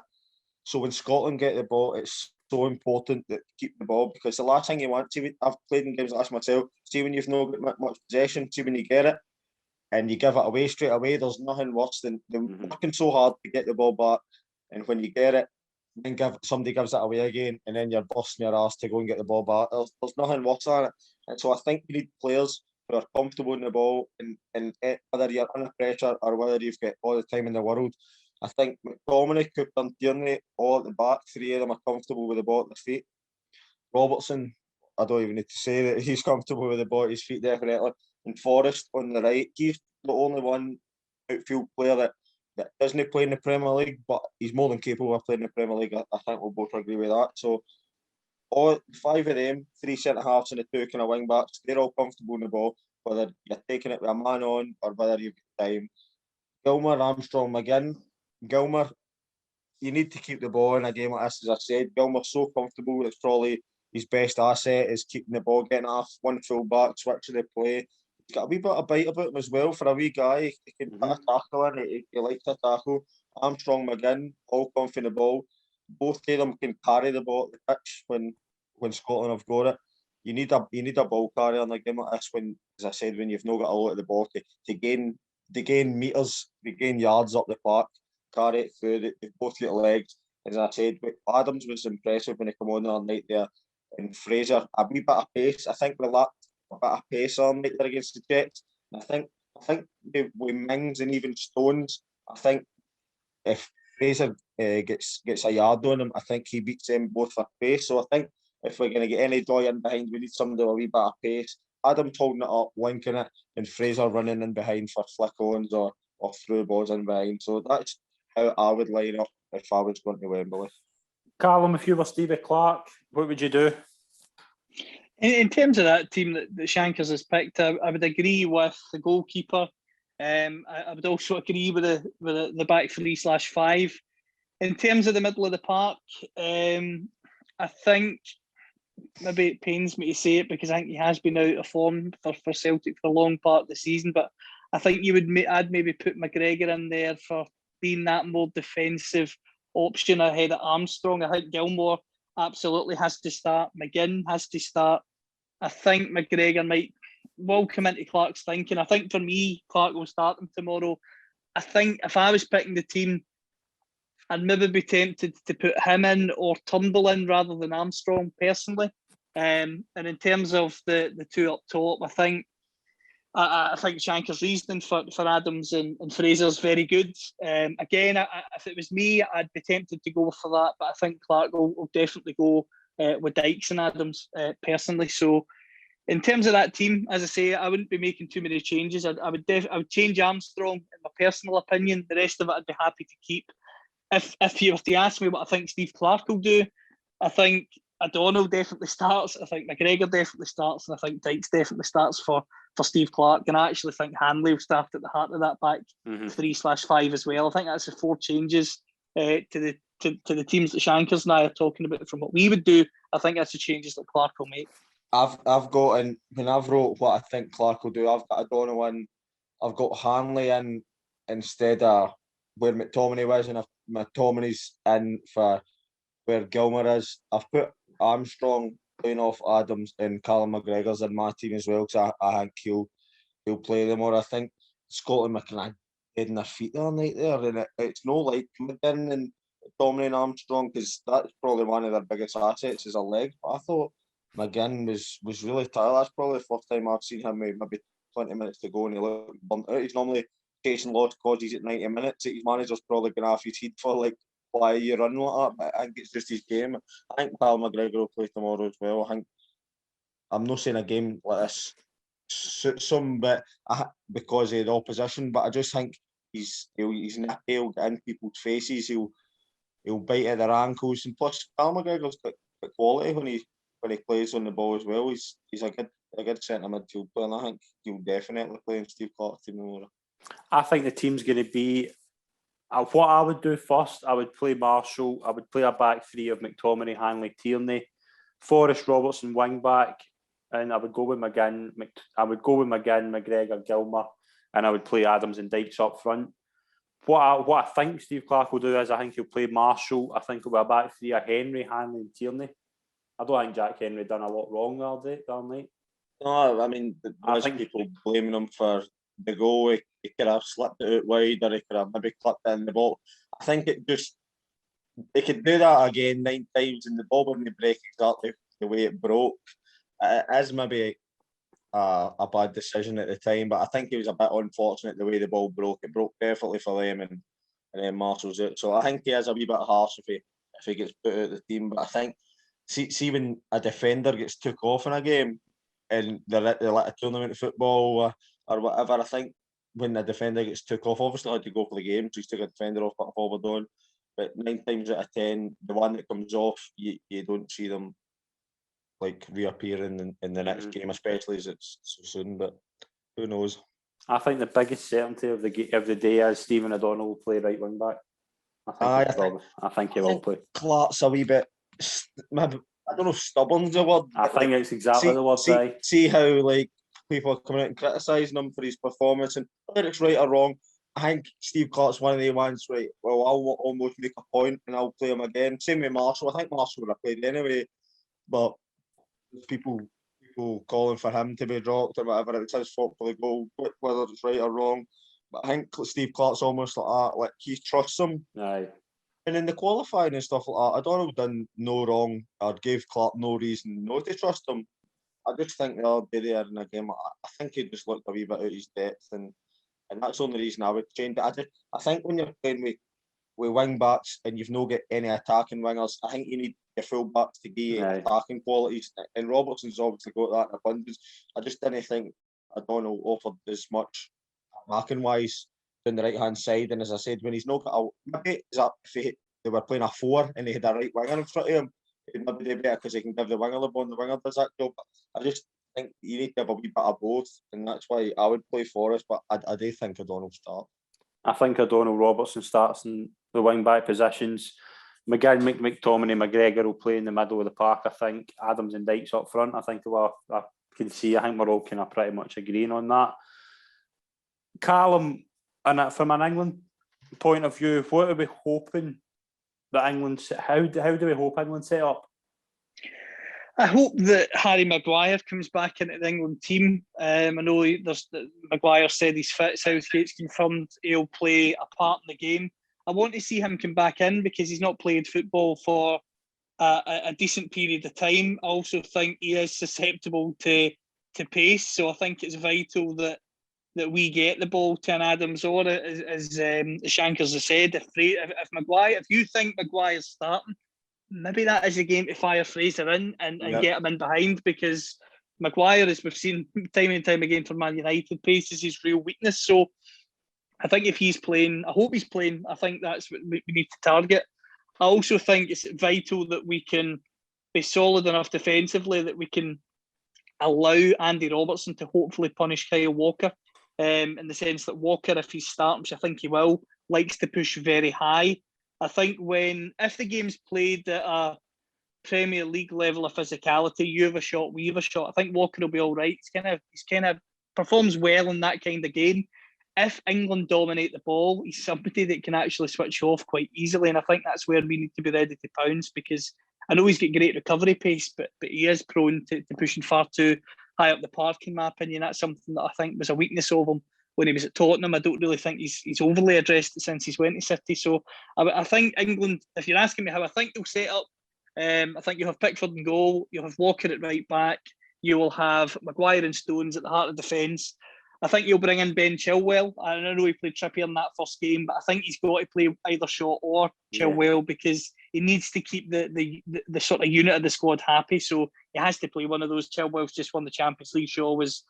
So when Scotland get the ball, it's so important that keep the ball, because the last thing you want to, I've played in games like this myself, see when you've not got much possession, see when you get it and you give it away straight away, there's nothing worse than working so hard to get the ball back, and when you get it, then somebody gives it away again, and then you're busting your ass to go and get the ball back. There's nothing worse than it. And so I think you need players who are comfortable in the ball, and whether you're under pressure or whether you've got all the time in the world. I think McTominay, Cooper and Tierney, all at the back, 3 of them are comfortable with the ball at their feet. Robertson, I don't even need to say that he's comfortable with the ball at his feet, definitely. And Forrest on the right, he's the only one outfield player that doesn't play in the Premier League, but he's more than capable of playing in the Premier League. I think we'll both agree with that. So all 5 of them, 3 centre halves and the 2 kind of wing backs, they're all comfortable in the ball, whether you're taking it with a man on or whether you've got time. Gilmour, Armstrong, McGinn. Gilmour, you need to keep the ball in a game like this, as I said. Gilmour's so comfortable, it's probably his best asset is keeping the ball, getting off one full back, switching the play. He's got a wee bit of bite about him as well for a wee guy. He can put a tackle in, he likes to tackle. Armstrong, McGinn, all confident in the ball. Both of them can carry the ball at the pitch when Scotland have got it. You need a ball carrier in a game like this, when, as I said, when you've not got a lot of the ball to gain meters, to gain yards up the park. Carry it through, they've both got legs. As I said, Adams was impressive when he came on the other night there, and Fraser, a wee bit of pace. I think we lacked a bit of pace on night there against the Czechs. I think with Mings and even Stones, I think if Fraser gets a yard on him, I think he beats them both for pace. So I think if we're going to get any joy in behind, we need somebody with a wee bit of pace. Adams holding it up, linking it, and Fraser running in behind for flick-ons or through balls in behind. So that's how I would line up if I was going to Wembley. Callum, if you were Stevie Clarke, what would you do? In terms of that team that Shankers has picked, I would agree with the goalkeeper. I would also agree with the back 3/5. In terms of the middle of the park, I think maybe it pains me to say it because I think he has been out of form for Celtic for a long part of the season, but I think I'd maybe put McGregor in there for being that more defensive option ahead of Armstrong. I think Gilmour absolutely has to start. McGinn has to start. I think McGregor will come into Clarke's thinking. I think for me, Clarke will start him tomorrow. I think if I was picking the team, I'd maybe be tempted to put him in or Turnbull in rather than Armstrong personally. And in terms of the 2 up top, I think I think Shanker's reasoning for Adams and Fraser's very good. Again, if it was me, I'd be tempted to go for that, but I think Clark will definitely go with Dykes and Adams personally. So in terms of that team, as I say, I wouldn't be making too many changes. I would change Armstrong, in my personal opinion. The rest of it I'd be happy to keep. If you were to ask me what I think Steve Clark will do, I think O'Donnell definitely starts. I think McGregor definitely starts, and I think Dykes definitely starts for Steve Clark. And I actually think Hanley will start at the heart of that back 3/5 as well. I think that's the 4 changes to the teams that Shankers and I are talking about from what we would do. I think that's the changes that Clark will make. I've got in when I've wrote what I think Clark will do. I've got O'Donnell in. I've got Hanley in instead of where McTominay was, and if McTominay's in for where Gilmer is. I've put Armstrong playing off Adams and Callum McGregor's in my team as well, because I think he'll play them. Or I think Scotland were kind of dead in their feet the other night there, and it's no like McGinn and McTominay and Armstrong, because that's probably one of their biggest assets is a leg. But I thought McGinn was really tired. That's probably the first time I've seen him with maybe 20 minutes to go and he looked burnt out. He's normally chasing lost causes at 90 minutes. His manager's probably going off his head for like, why are you running like that? But I think it's just his game. I think Callum McGregor will play tomorrow as well. I'm not saying a game like this suits him, but because of the opposition. But I just think he's nippy. He'll get in people's faces. He'll bite at their ankles. And plus, Callum McGregor's got quality when he plays on the ball as well. He's a good centre midfield player, and I think he'll definitely play in Steve Clark's team tomorrow. I think the team's going to be. What I would do first, I would play Marshall. I would play a back 3 of McTominay, Hanley, Tierney, Forrest, Robertson, wing back, and I would go with McGinn. McGregor, Gilmer, and I would play Adams and Dykes up front. What I think Steve Clark will do is I think he'll play Marshall. I think he'll be a back 3 of Henry, Hanley, and Tierney. I don't think Jack Henry done a lot wrong the other night. No, I mean, I think people blaming him for the goal. He could have slipped it out wide, or he could have maybe clipped in the ball. I think they could do that again 9 times, and the ball wouldn't break exactly the way it broke. It is maybe a bad decision at the time, but I think it was a bit unfortunate the way the ball broke. It broke perfectly for them, and then Marshall's out. So I think he is a wee bit harsh if he gets put out of the team. But I think see when a defender gets took off in a game and they're like a tournament of football or whatever, I think when the defender gets took off, obviously had to go for the game, so he's took a defender off, put forward on. But 9 times out of 10, the one that comes off, you don't see them like reappearing in the next game, especially as it's so soon. But who knows? I think the biggest certainty of the day is Stephen O'Donnell will play right wing back. I think he will play. Clark's a wee bit, maybe, I don't know if stubborn's the word. I think it's exactly the word. See how like people are coming out and criticising him for his performance, and whether it's right or wrong, I think Steve Clark's one of the ones, right, well, I'll almost make a point and I'll play him again. Same with Marshall. I think Marshall would have played anyway, but people calling for him to be dropped or whatever, it's his fault for the goal, whether it's right or wrong. But I think Steve Clark's almost like that, like he trusts him. Aye. And in the qualifying and stuff like that, O'Donnell done no wrong or gave Clark no reason not to trust him. I just think the other day there in a game, I think he just looked a wee bit out of his depth, and that's the only reason I would change it. I think when you're playing with wing backs and you've not got any attacking wingers, I think you need your full backs to give attacking qualities. And Robertson's obviously got that in abundance. I just didn't think O'Donnell offered as much attacking wise down the right hand side. And as I said, when he's not got maybe if they were playing a 4 and they had a right winger in front of him, it'd maybe do better because he can give the winger the ball and the winger does that job. But I just think you need to have a wee bit of both, and that's why I would play Forrest, but I do think O'Donnell start. I think O'Donnell, Robertson starts in the wing back positions. McGinn, McTominay, McGregor will play in the middle of the park. I think Adams and Dykes up front. I think I think we're all kind of pretty much agreeing on that. Callum, and from an England point of view, what are we hoping that England? How do we hope England set up? I hope that Harry Maguire comes back into the England team. I know Maguire said he's fit. Southgate's confirmed he'll play a part in the game. I want to see him come back in because he's not played football for a decent period of time. I also think he is susceptible to to pace. So I think it's vital that we get the ball to an Adams, or as Shankers has said, if you think Maguire's starting, maybe that is a game to fire Fraser in and get him in behind, because Maguire, as we've seen time and time again for Man United, pace is his real weakness. So I think if he's playing, I hope he's playing. I think that's what we need to target. I also think it's vital that we can be solid enough defensively that we can allow Andy Robertson to hopefully punish Kyle Walker, in the sense that Walker, if he's starting, which I think he will, likes to push very high. I think if the game's played at a Premier League level of physicality, you have a shot, we have a shot, I think Walker will be all right. He's kind of performs well in that kind of game. If England dominate the ball, he's somebody that can actually switch off quite easily, and I think that's where we need to be ready to pounce, because I know he's got great recovery pace, but he is prone to pushing far too high up the park, in my opinion. That's something that I think was a weakness of him when he was at Tottenham. I don't really think he's overly addressed it since he's went to City. So I think England, if you're asking me how I think they'll set up, I think you have Pickford in goal, you'll have Walker at right back, you will have Maguire and Stones at the heart of defence. I think you'll bring in Ben Chilwell. I know he played Trippier in that first game, but I think he's got to play either Shaw or Chilwell, because he needs to keep the sort of unit of the squad happy. So he has to play one of those. Chilwell's just won the Champions League. Shaw was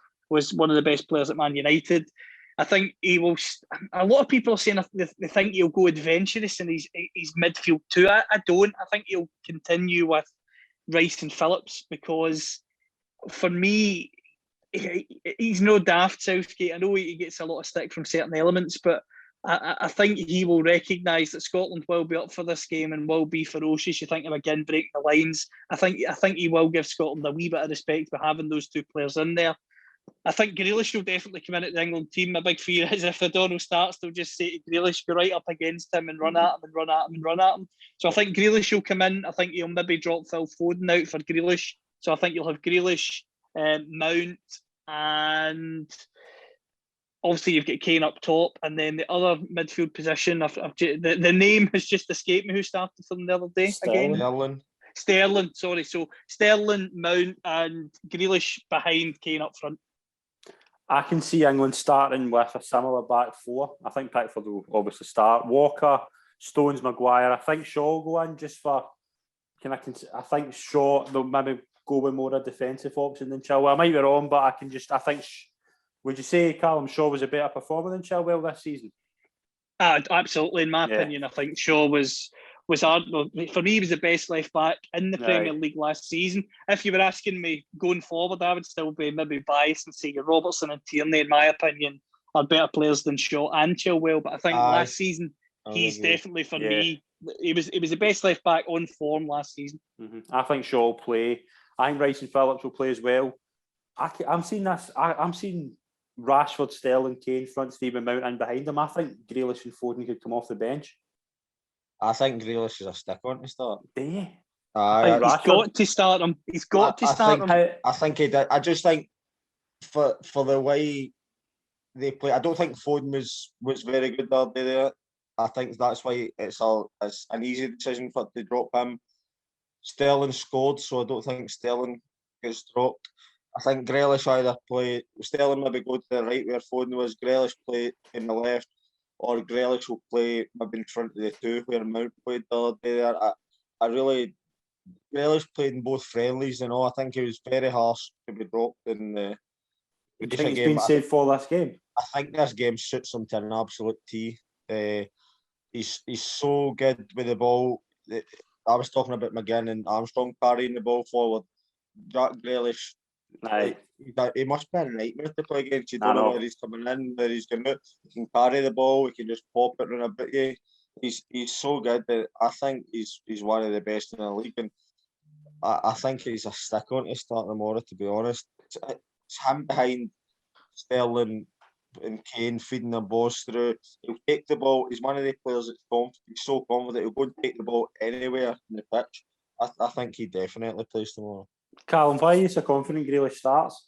one of the best players at Man United. I think he will. A lot of people are saying they think he'll go adventurous in his midfield too. I don't. I think he'll continue with Rice and Phillips, because for me, he's no daft, Southgate. I know he gets a lot of stick from certain elements, but I think he will recognise that Scotland will be up for this game and will be ferocious. You think of again breaking the lines. I think he will give Scotland a wee bit of respect for having those two players in there. I think Grealish will definitely come in at the England team. My big fear is if O'Donnell starts, they'll just say to Grealish, go right up against him and run at him and run at him and run at him. So I think Grealish will come in. I think he'll maybe drop Phil Foden out for Grealish. So I think you'll have Grealish, Mount, and obviously you've got Kane up top, and then the other midfield position, the name has just escaped me who started for them the other day. Sterling, sorry. So Sterling, Mount and Grealish behind Kane up front. I can see England starting with a similar back four. I think Pickford will obviously start. Walker, Stones, Maguire. I think Shaw will go in just for... I think Shaw, they'll maybe go with more a defensive option than Chilwell. I might be wrong, but would you say Callum Shaw was a better performer than Chilwell this season? Absolutely, in my opinion. I think Shaw was hard. For me, he was the best left back in the Premier League last season. If you were asking me going forward, I would still be maybe biased and say Robertson and Tierney, in my opinion, are better players than Shaw and Chilwell. But I think last season, he's definitely, for me, he was the best left back on form last season. Mm-hmm. I think Shaw will play. I think Rice and Phillips will play as well. I'm seeing this. I'm seeing Rashford, Sterling, Kane, front Stephen Mount and behind him. I think Grealish and Foden could come off the bench. I think Grealish is a stick on to start. Do you? He's got to start him. He's got to start him. I think he did. I just think for the way they play, I don't think Foden was very good the other day there. I think that's why it's an easy decision to drop him. Sterling scored, so I don't think Sterling gets dropped. I think Grealish either play, Sterling maybe go to the right where Foden was, Grealish play in the left, or Grealish will play maybe in front of the two where Mount played the other day there. Grealish played in both friendlies and all. I think he was very harsh to be dropped in the game. He's been saved for this game. I think this game suits him to an absolute T. He's so good with the ball. I was talking about McGinn and Armstrong parrying the ball forward. Jack Grealish, he must be a nightmare to play against. You don't know where he's coming in, where he's going out. He can parry the ball, he can just pop it around a bit. He's so good that I think he's one of the best in the league. And I think he's a stick on to start tomorrow, to be honest. It's him behind Sterling and Kane feeding the balls through. He'll take the ball. He's one of the players that's he's so confident. He'll go and take the ball anywhere in the pitch. I think he definitely plays tomorrow. Callum, why are you so confident Grealish starts?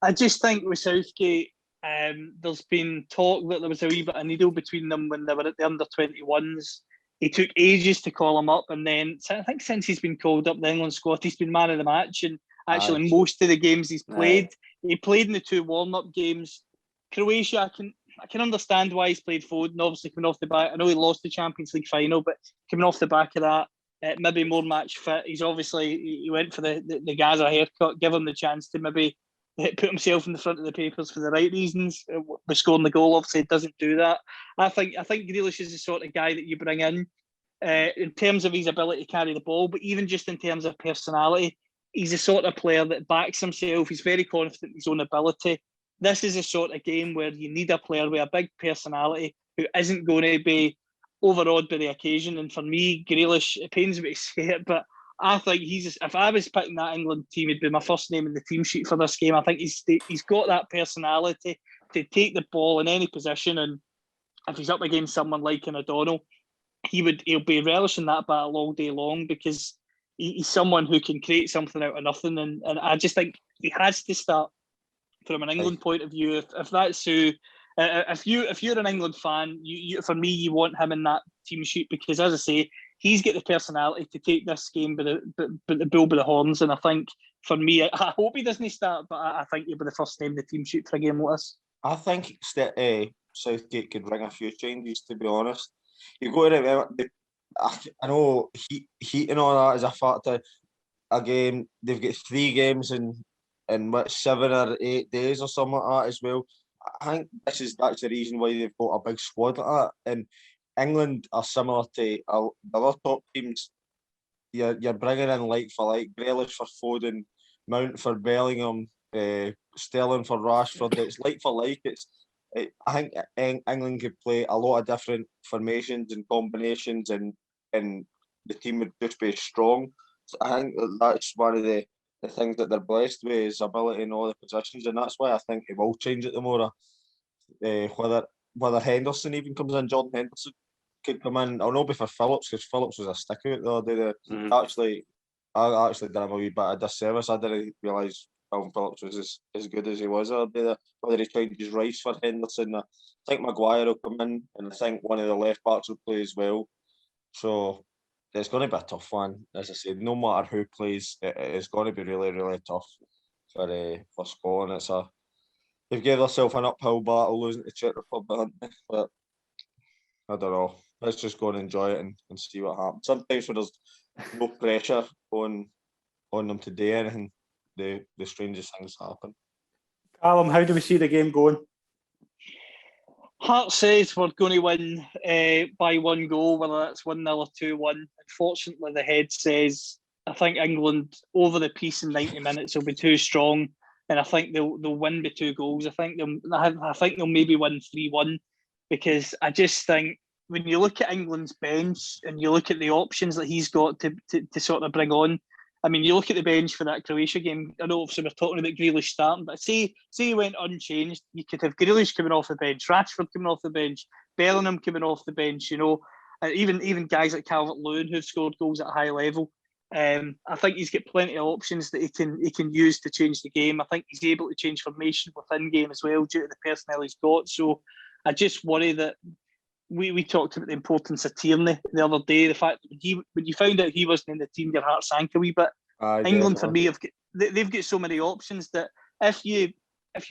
I just think with Southgate, there's been talk that there was a wee bit of needle between them when they were at the under-21s. He took ages to call him up, and then I think since he's been called up the England squad, he's been man of the match. And actually most of the games he's played. He played in the 2 warm-up games. Croatia, I can understand why he's played Foden, obviously coming off the back. I know he lost the Champions League final, but coming off the back of that, maybe more match fit. He went for the Gaza haircut, give him the chance to maybe put himself in the front of the papers for the right reasons. By scoring the goal, obviously, it doesn't do that. I think Grealish is the sort of guy that you bring in terms of his ability to carry the ball, but even just in terms of personality, he's the sort of player that backs himself. He's very confident in his own ability. This is a sort of game where you need a player with a big personality who isn't going to be overawed by the occasion. And for me, Grealish, it pains me to say it, but I think if I was picking that England team, he'd be my first name in the team sheet for this game. I think he's got that personality to take the ball in any position, and if he's up against someone like an O'Donnell, he'll be relishing that battle all day long, because he's someone who can create something out of nothing, and I just think he has to start from an England point of view. If that's who, if you're an England fan, for me, you want him in that team sheet, because, as I say, he's got the personality to take this game by the bull by the horns. And I think, for me, I hope he doesn't start, but I think he'll be the first name in the team sheet for a game like this. I think Southgate could bring a few changes, to be honest. You've got to remember, I know heat and all that is a factor. Again, they've got 3 games in 7 or 8 days or something like that as well. I think that's the reason why they've got a big squad like that. And England are similar to the other top teams. You're bringing in like for like, Grealish for Foden, Mount for Bellingham, Sterling for Rashford. It's like for like. I think England could play a lot of different formations and combinations, and the team would just be strong. So I think that's one of the things that they're blessed with, is ability in all the positions, and that's why I think it will change it the more. Whether Henderson even comes in, Jordan Henderson could come in. I'll not be for Phillips, because Phillips was a stick out the other day. I actually did him a wee bit of disservice. I didn't realise Calvin Phillips was as good as he was the other day. Whether he tried to use Rice for Henderson, I think Maguire will come in, and I think one of the left backs will play as well. So it's going to be a tough one. As I said, no matter who plays, it's going to be really, really tough for Scotland. They've gave themselves an uphill battle losing to Czech Republic, but I don't know. Let's just go and enjoy it and see what happens. Sometimes when there's no pressure on them to do anything, the strangest things happen. Callum, how do we see the game going? Heart says we're going to win by 1 goal, whether that's 1-0 or 2-1. Unfortunately, the head says I think England over the piece in 90 minutes will be too strong, and I think they'll win by 2 goals. I think they'll maybe win 3-1, because I just think when you look at England's bench and you look at the options that he's got to sort of bring on. I mean, you look at the bench for that Croatia game. I know obviously we're talking about Grealish starting, but say he went unchanged, you could have Grealish coming off the bench, Rashford coming off the bench, Bellingham coming off the bench. Even guys like Calvert-Lewin who've scored goals at a high level. I think he's got plenty of options that he can use to change the game. I think he's able to change formation within game as well due to the personnel he's got. So I just worry that we talked about the importance of Tierney the other day. The fact that when you found out he wasn't in the team, your heart sank a wee bit. England, for me, they've got so many options that if you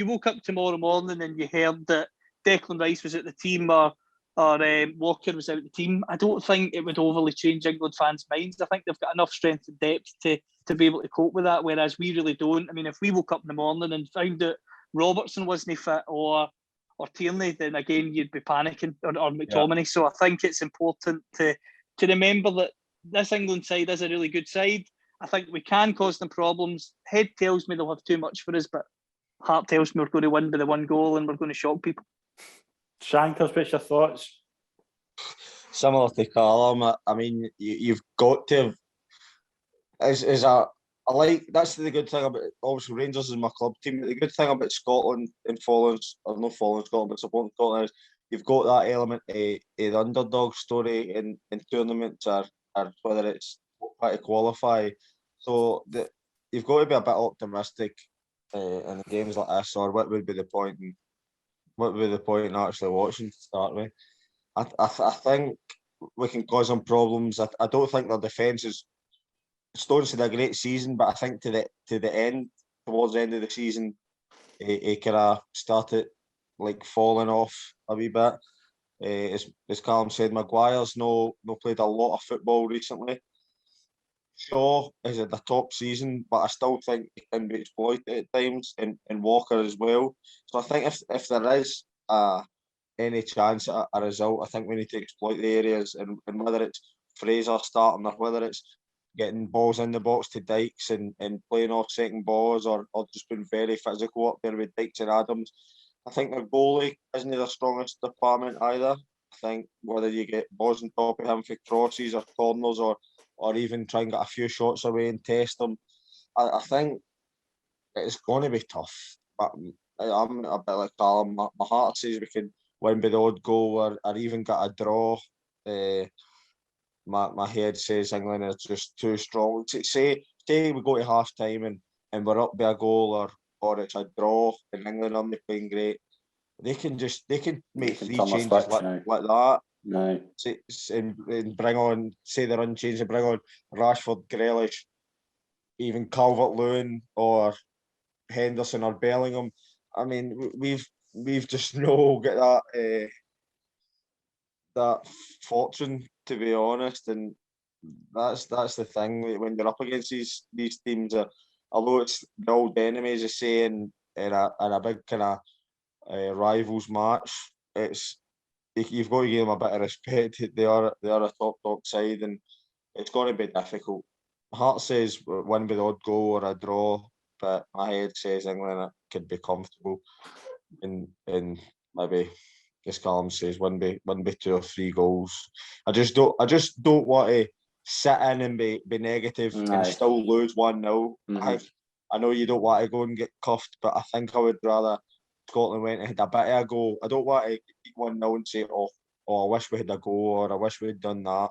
woke up tomorrow morning and you heard that Declan Rice was at the team or Walker was out the team, I don't think it would overly change England fans' minds. I think they've got enough strength and depth to be able to cope with that, whereas we really don't. I mean, if we woke up in the morning and found that Robertson wasn't fit or Tierney, then again you'd be panicking, or McTominay. Yeah. So I think it's important to remember that this England side is a really good side. I think we can cause them problems. Head tells me they'll have too much for us, but heart tells me we're going to win by the 1 goal and we're going to shock people. Shankers, what's your thoughts? Similar to Callum, I mean, you've got to that's the good thing about, obviously Rangers is my club team, but the good thing about Scotland and following Scotland but supporting Scotland is you've got that element of the underdog story in tournaments or whether it's trying to qualify. So you've got to be a bit optimistic in games like this, or what would be the point in actually watching to start with. I think we can cause them problems. I don't think their defence is Stones had a great season, but I think towards the end of the season, he kind of started like falling off a wee bit. As Callum said, Maguire's no played a lot of football recently. Shaw is at the top season, but I still think he can be exploited at times, and Walker as well. So I think if there is any chance at a result, I think we need to exploit the areas, and whether it's Fraser starting or whether it's getting balls in the box to Dykes and playing off second balls, or just being very physical up there with Dykes and Adams. I think their goalie isn't the strongest department either. I think whether you get balls on top of him for crosses or corners, or even try and get a few shots away and test them, I think it's going to be tough. But I'm a bit like Callum. My heart says we can win by the odd goal, or even get a draw. My head says England are just too strong. Say we go to half time and we're up by a goal, or it's a draw and England aren't playing great. They can make three changes like that. No. And bring on, say they're unchanged, and bring on Rashford, Grealish, even Calvert-Lewin or Henderson or Bellingham. I mean, we've just no got that fortune, to be honest, and that's the thing when you're up against these teams. Although it's the old enemies, as saying in a big kind of rivals match, you've got to give them a bit of respect. They are a top side, and it's going to be difficult. My heart says win by the odd goal or a draw, but my head says England could be comfortable, and maybe, as Callum says, win by 2 or 3 goals. I just don't want to sit in and be negative and still lose 1-0. I know you don't want to go and get cuffed, but I think I would rather Scotland went and had a bit of a go. I don't want to get 1-0 and say, oh, I wish we had a goal, or I wish we had done that.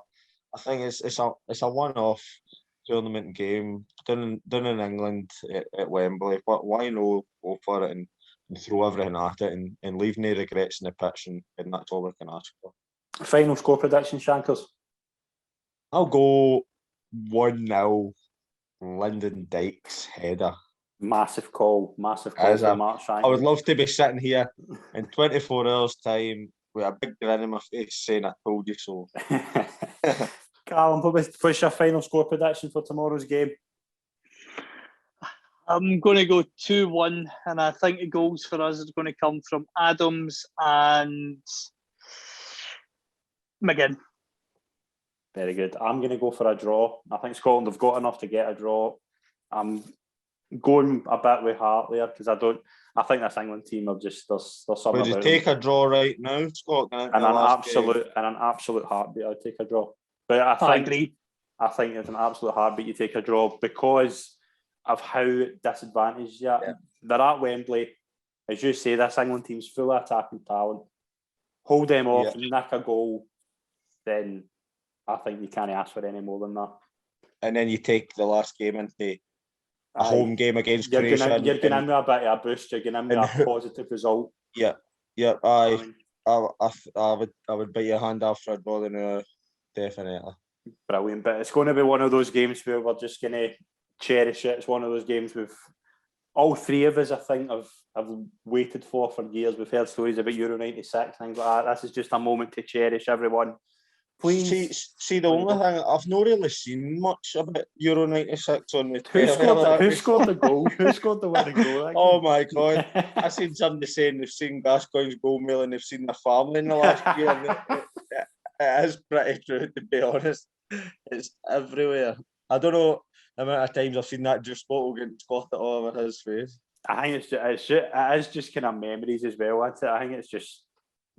I think it's a one-off tournament game done in England at Wembley. But why not go for it and throw everything at it and leave no regrets in the pitch, and that's all we can ask for. Final score prediction, Shankers? I'll go 1-0 Lyndon Dykes header. Massive call for Mark Shankland. I would love to be sitting here in 24 hours' time with a big grin on my face saying I told you so. Callum, what's your final score prediction for tomorrow's game? I'm going to go 2-1, and I think the goals for us are going to come from Adams and McGinn. Very good. I'm going to go for a draw. I think Scotland have got enough to get a draw. I'm going a bit with heart there, because I think this England team are just there's something. Would you take a draw right now, Scotland? And an absolute heartbeat, I'd take a draw. But I agree. I think it's an absolute heartbeat you take a draw, because of how disadvantaged they're at Wembley. As you say, this England team's full of attacking talent. Hold them off, nick a goal, then I think you can't ask for any more than that. And then you take the last game into a home game against Croatia. You're going in with a bit of a boost. You're going in with a positive result. Yeah. I would bite your hand off for a draw than definitely. Brilliant. But it's going to be one of those games where we're just going to cherish it. It's one of those games with all three of us, I think, have waited for years. We've heard stories about Euro 96, things like that. This is just a moment to cherish, everyone. Please. See, the only thing, I've not really seen much about Euro 96 on the Who scored the goal? Who scored the winning goal? Oh my God. I seen somebody saying they've seen Gascoigne's goal mail and they've seen their family in the last year. It is pretty true, to be honest. It's everywhere. I don't know the amount of times I've seen that just bottle getting squatted all over his face. I think it is just kind of memories as well, isn't it? I think it's just...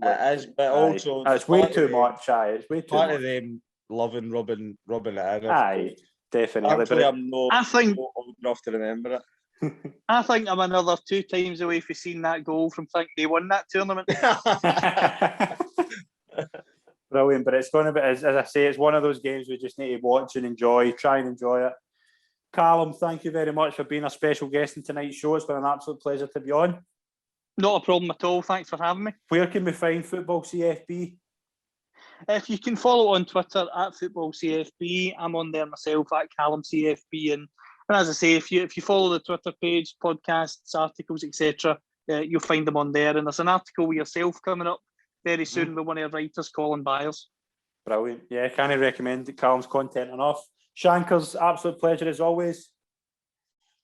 It is, but also... It's way too much, It's way too part much. of them loving rubbing it in. Aye, definitely. Actually, I'm not old enough to remember it. I think I'm another 2 times away from seeing that goal from thinking they won that tournament. Brilliant, but it's going to be, as I say, it's one of those games we just need to watch and enjoy, try and enjoy it. Callum, thank you very much for being a special guest in tonight's show. It's been an absolute pleasure to be on. Not a problem at all. Thanks for having me. Where can we find Football CFB? If you can follow on Twitter at FootballCFB, I'm on there myself at Callum CFB, and as I say, if you follow the Twitter page, podcasts, articles, etc., you'll find them on there. And there's an article with yourself coming up very soon with one of our writers, Colin Byers. Brilliant. Yeah, can't recommend Callum's content enough. Shankers, absolute pleasure as always.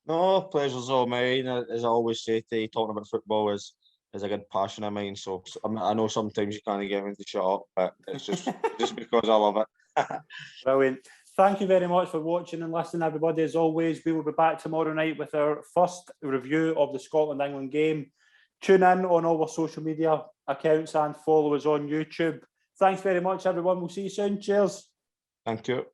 No, pleasure's all mine. As I always say to you, talking about football is a good passion of mine. So I know sometimes you can't get me to shut up, but it's just because I love it. Brilliant. Thank you very much for watching and listening, everybody. As always, we will be back tomorrow night with our first review of the Scotland-England game. Tune in on all our social media accounts and follow us on YouTube. Thanks very much, everyone. We'll see you soon. Cheers. Thank you.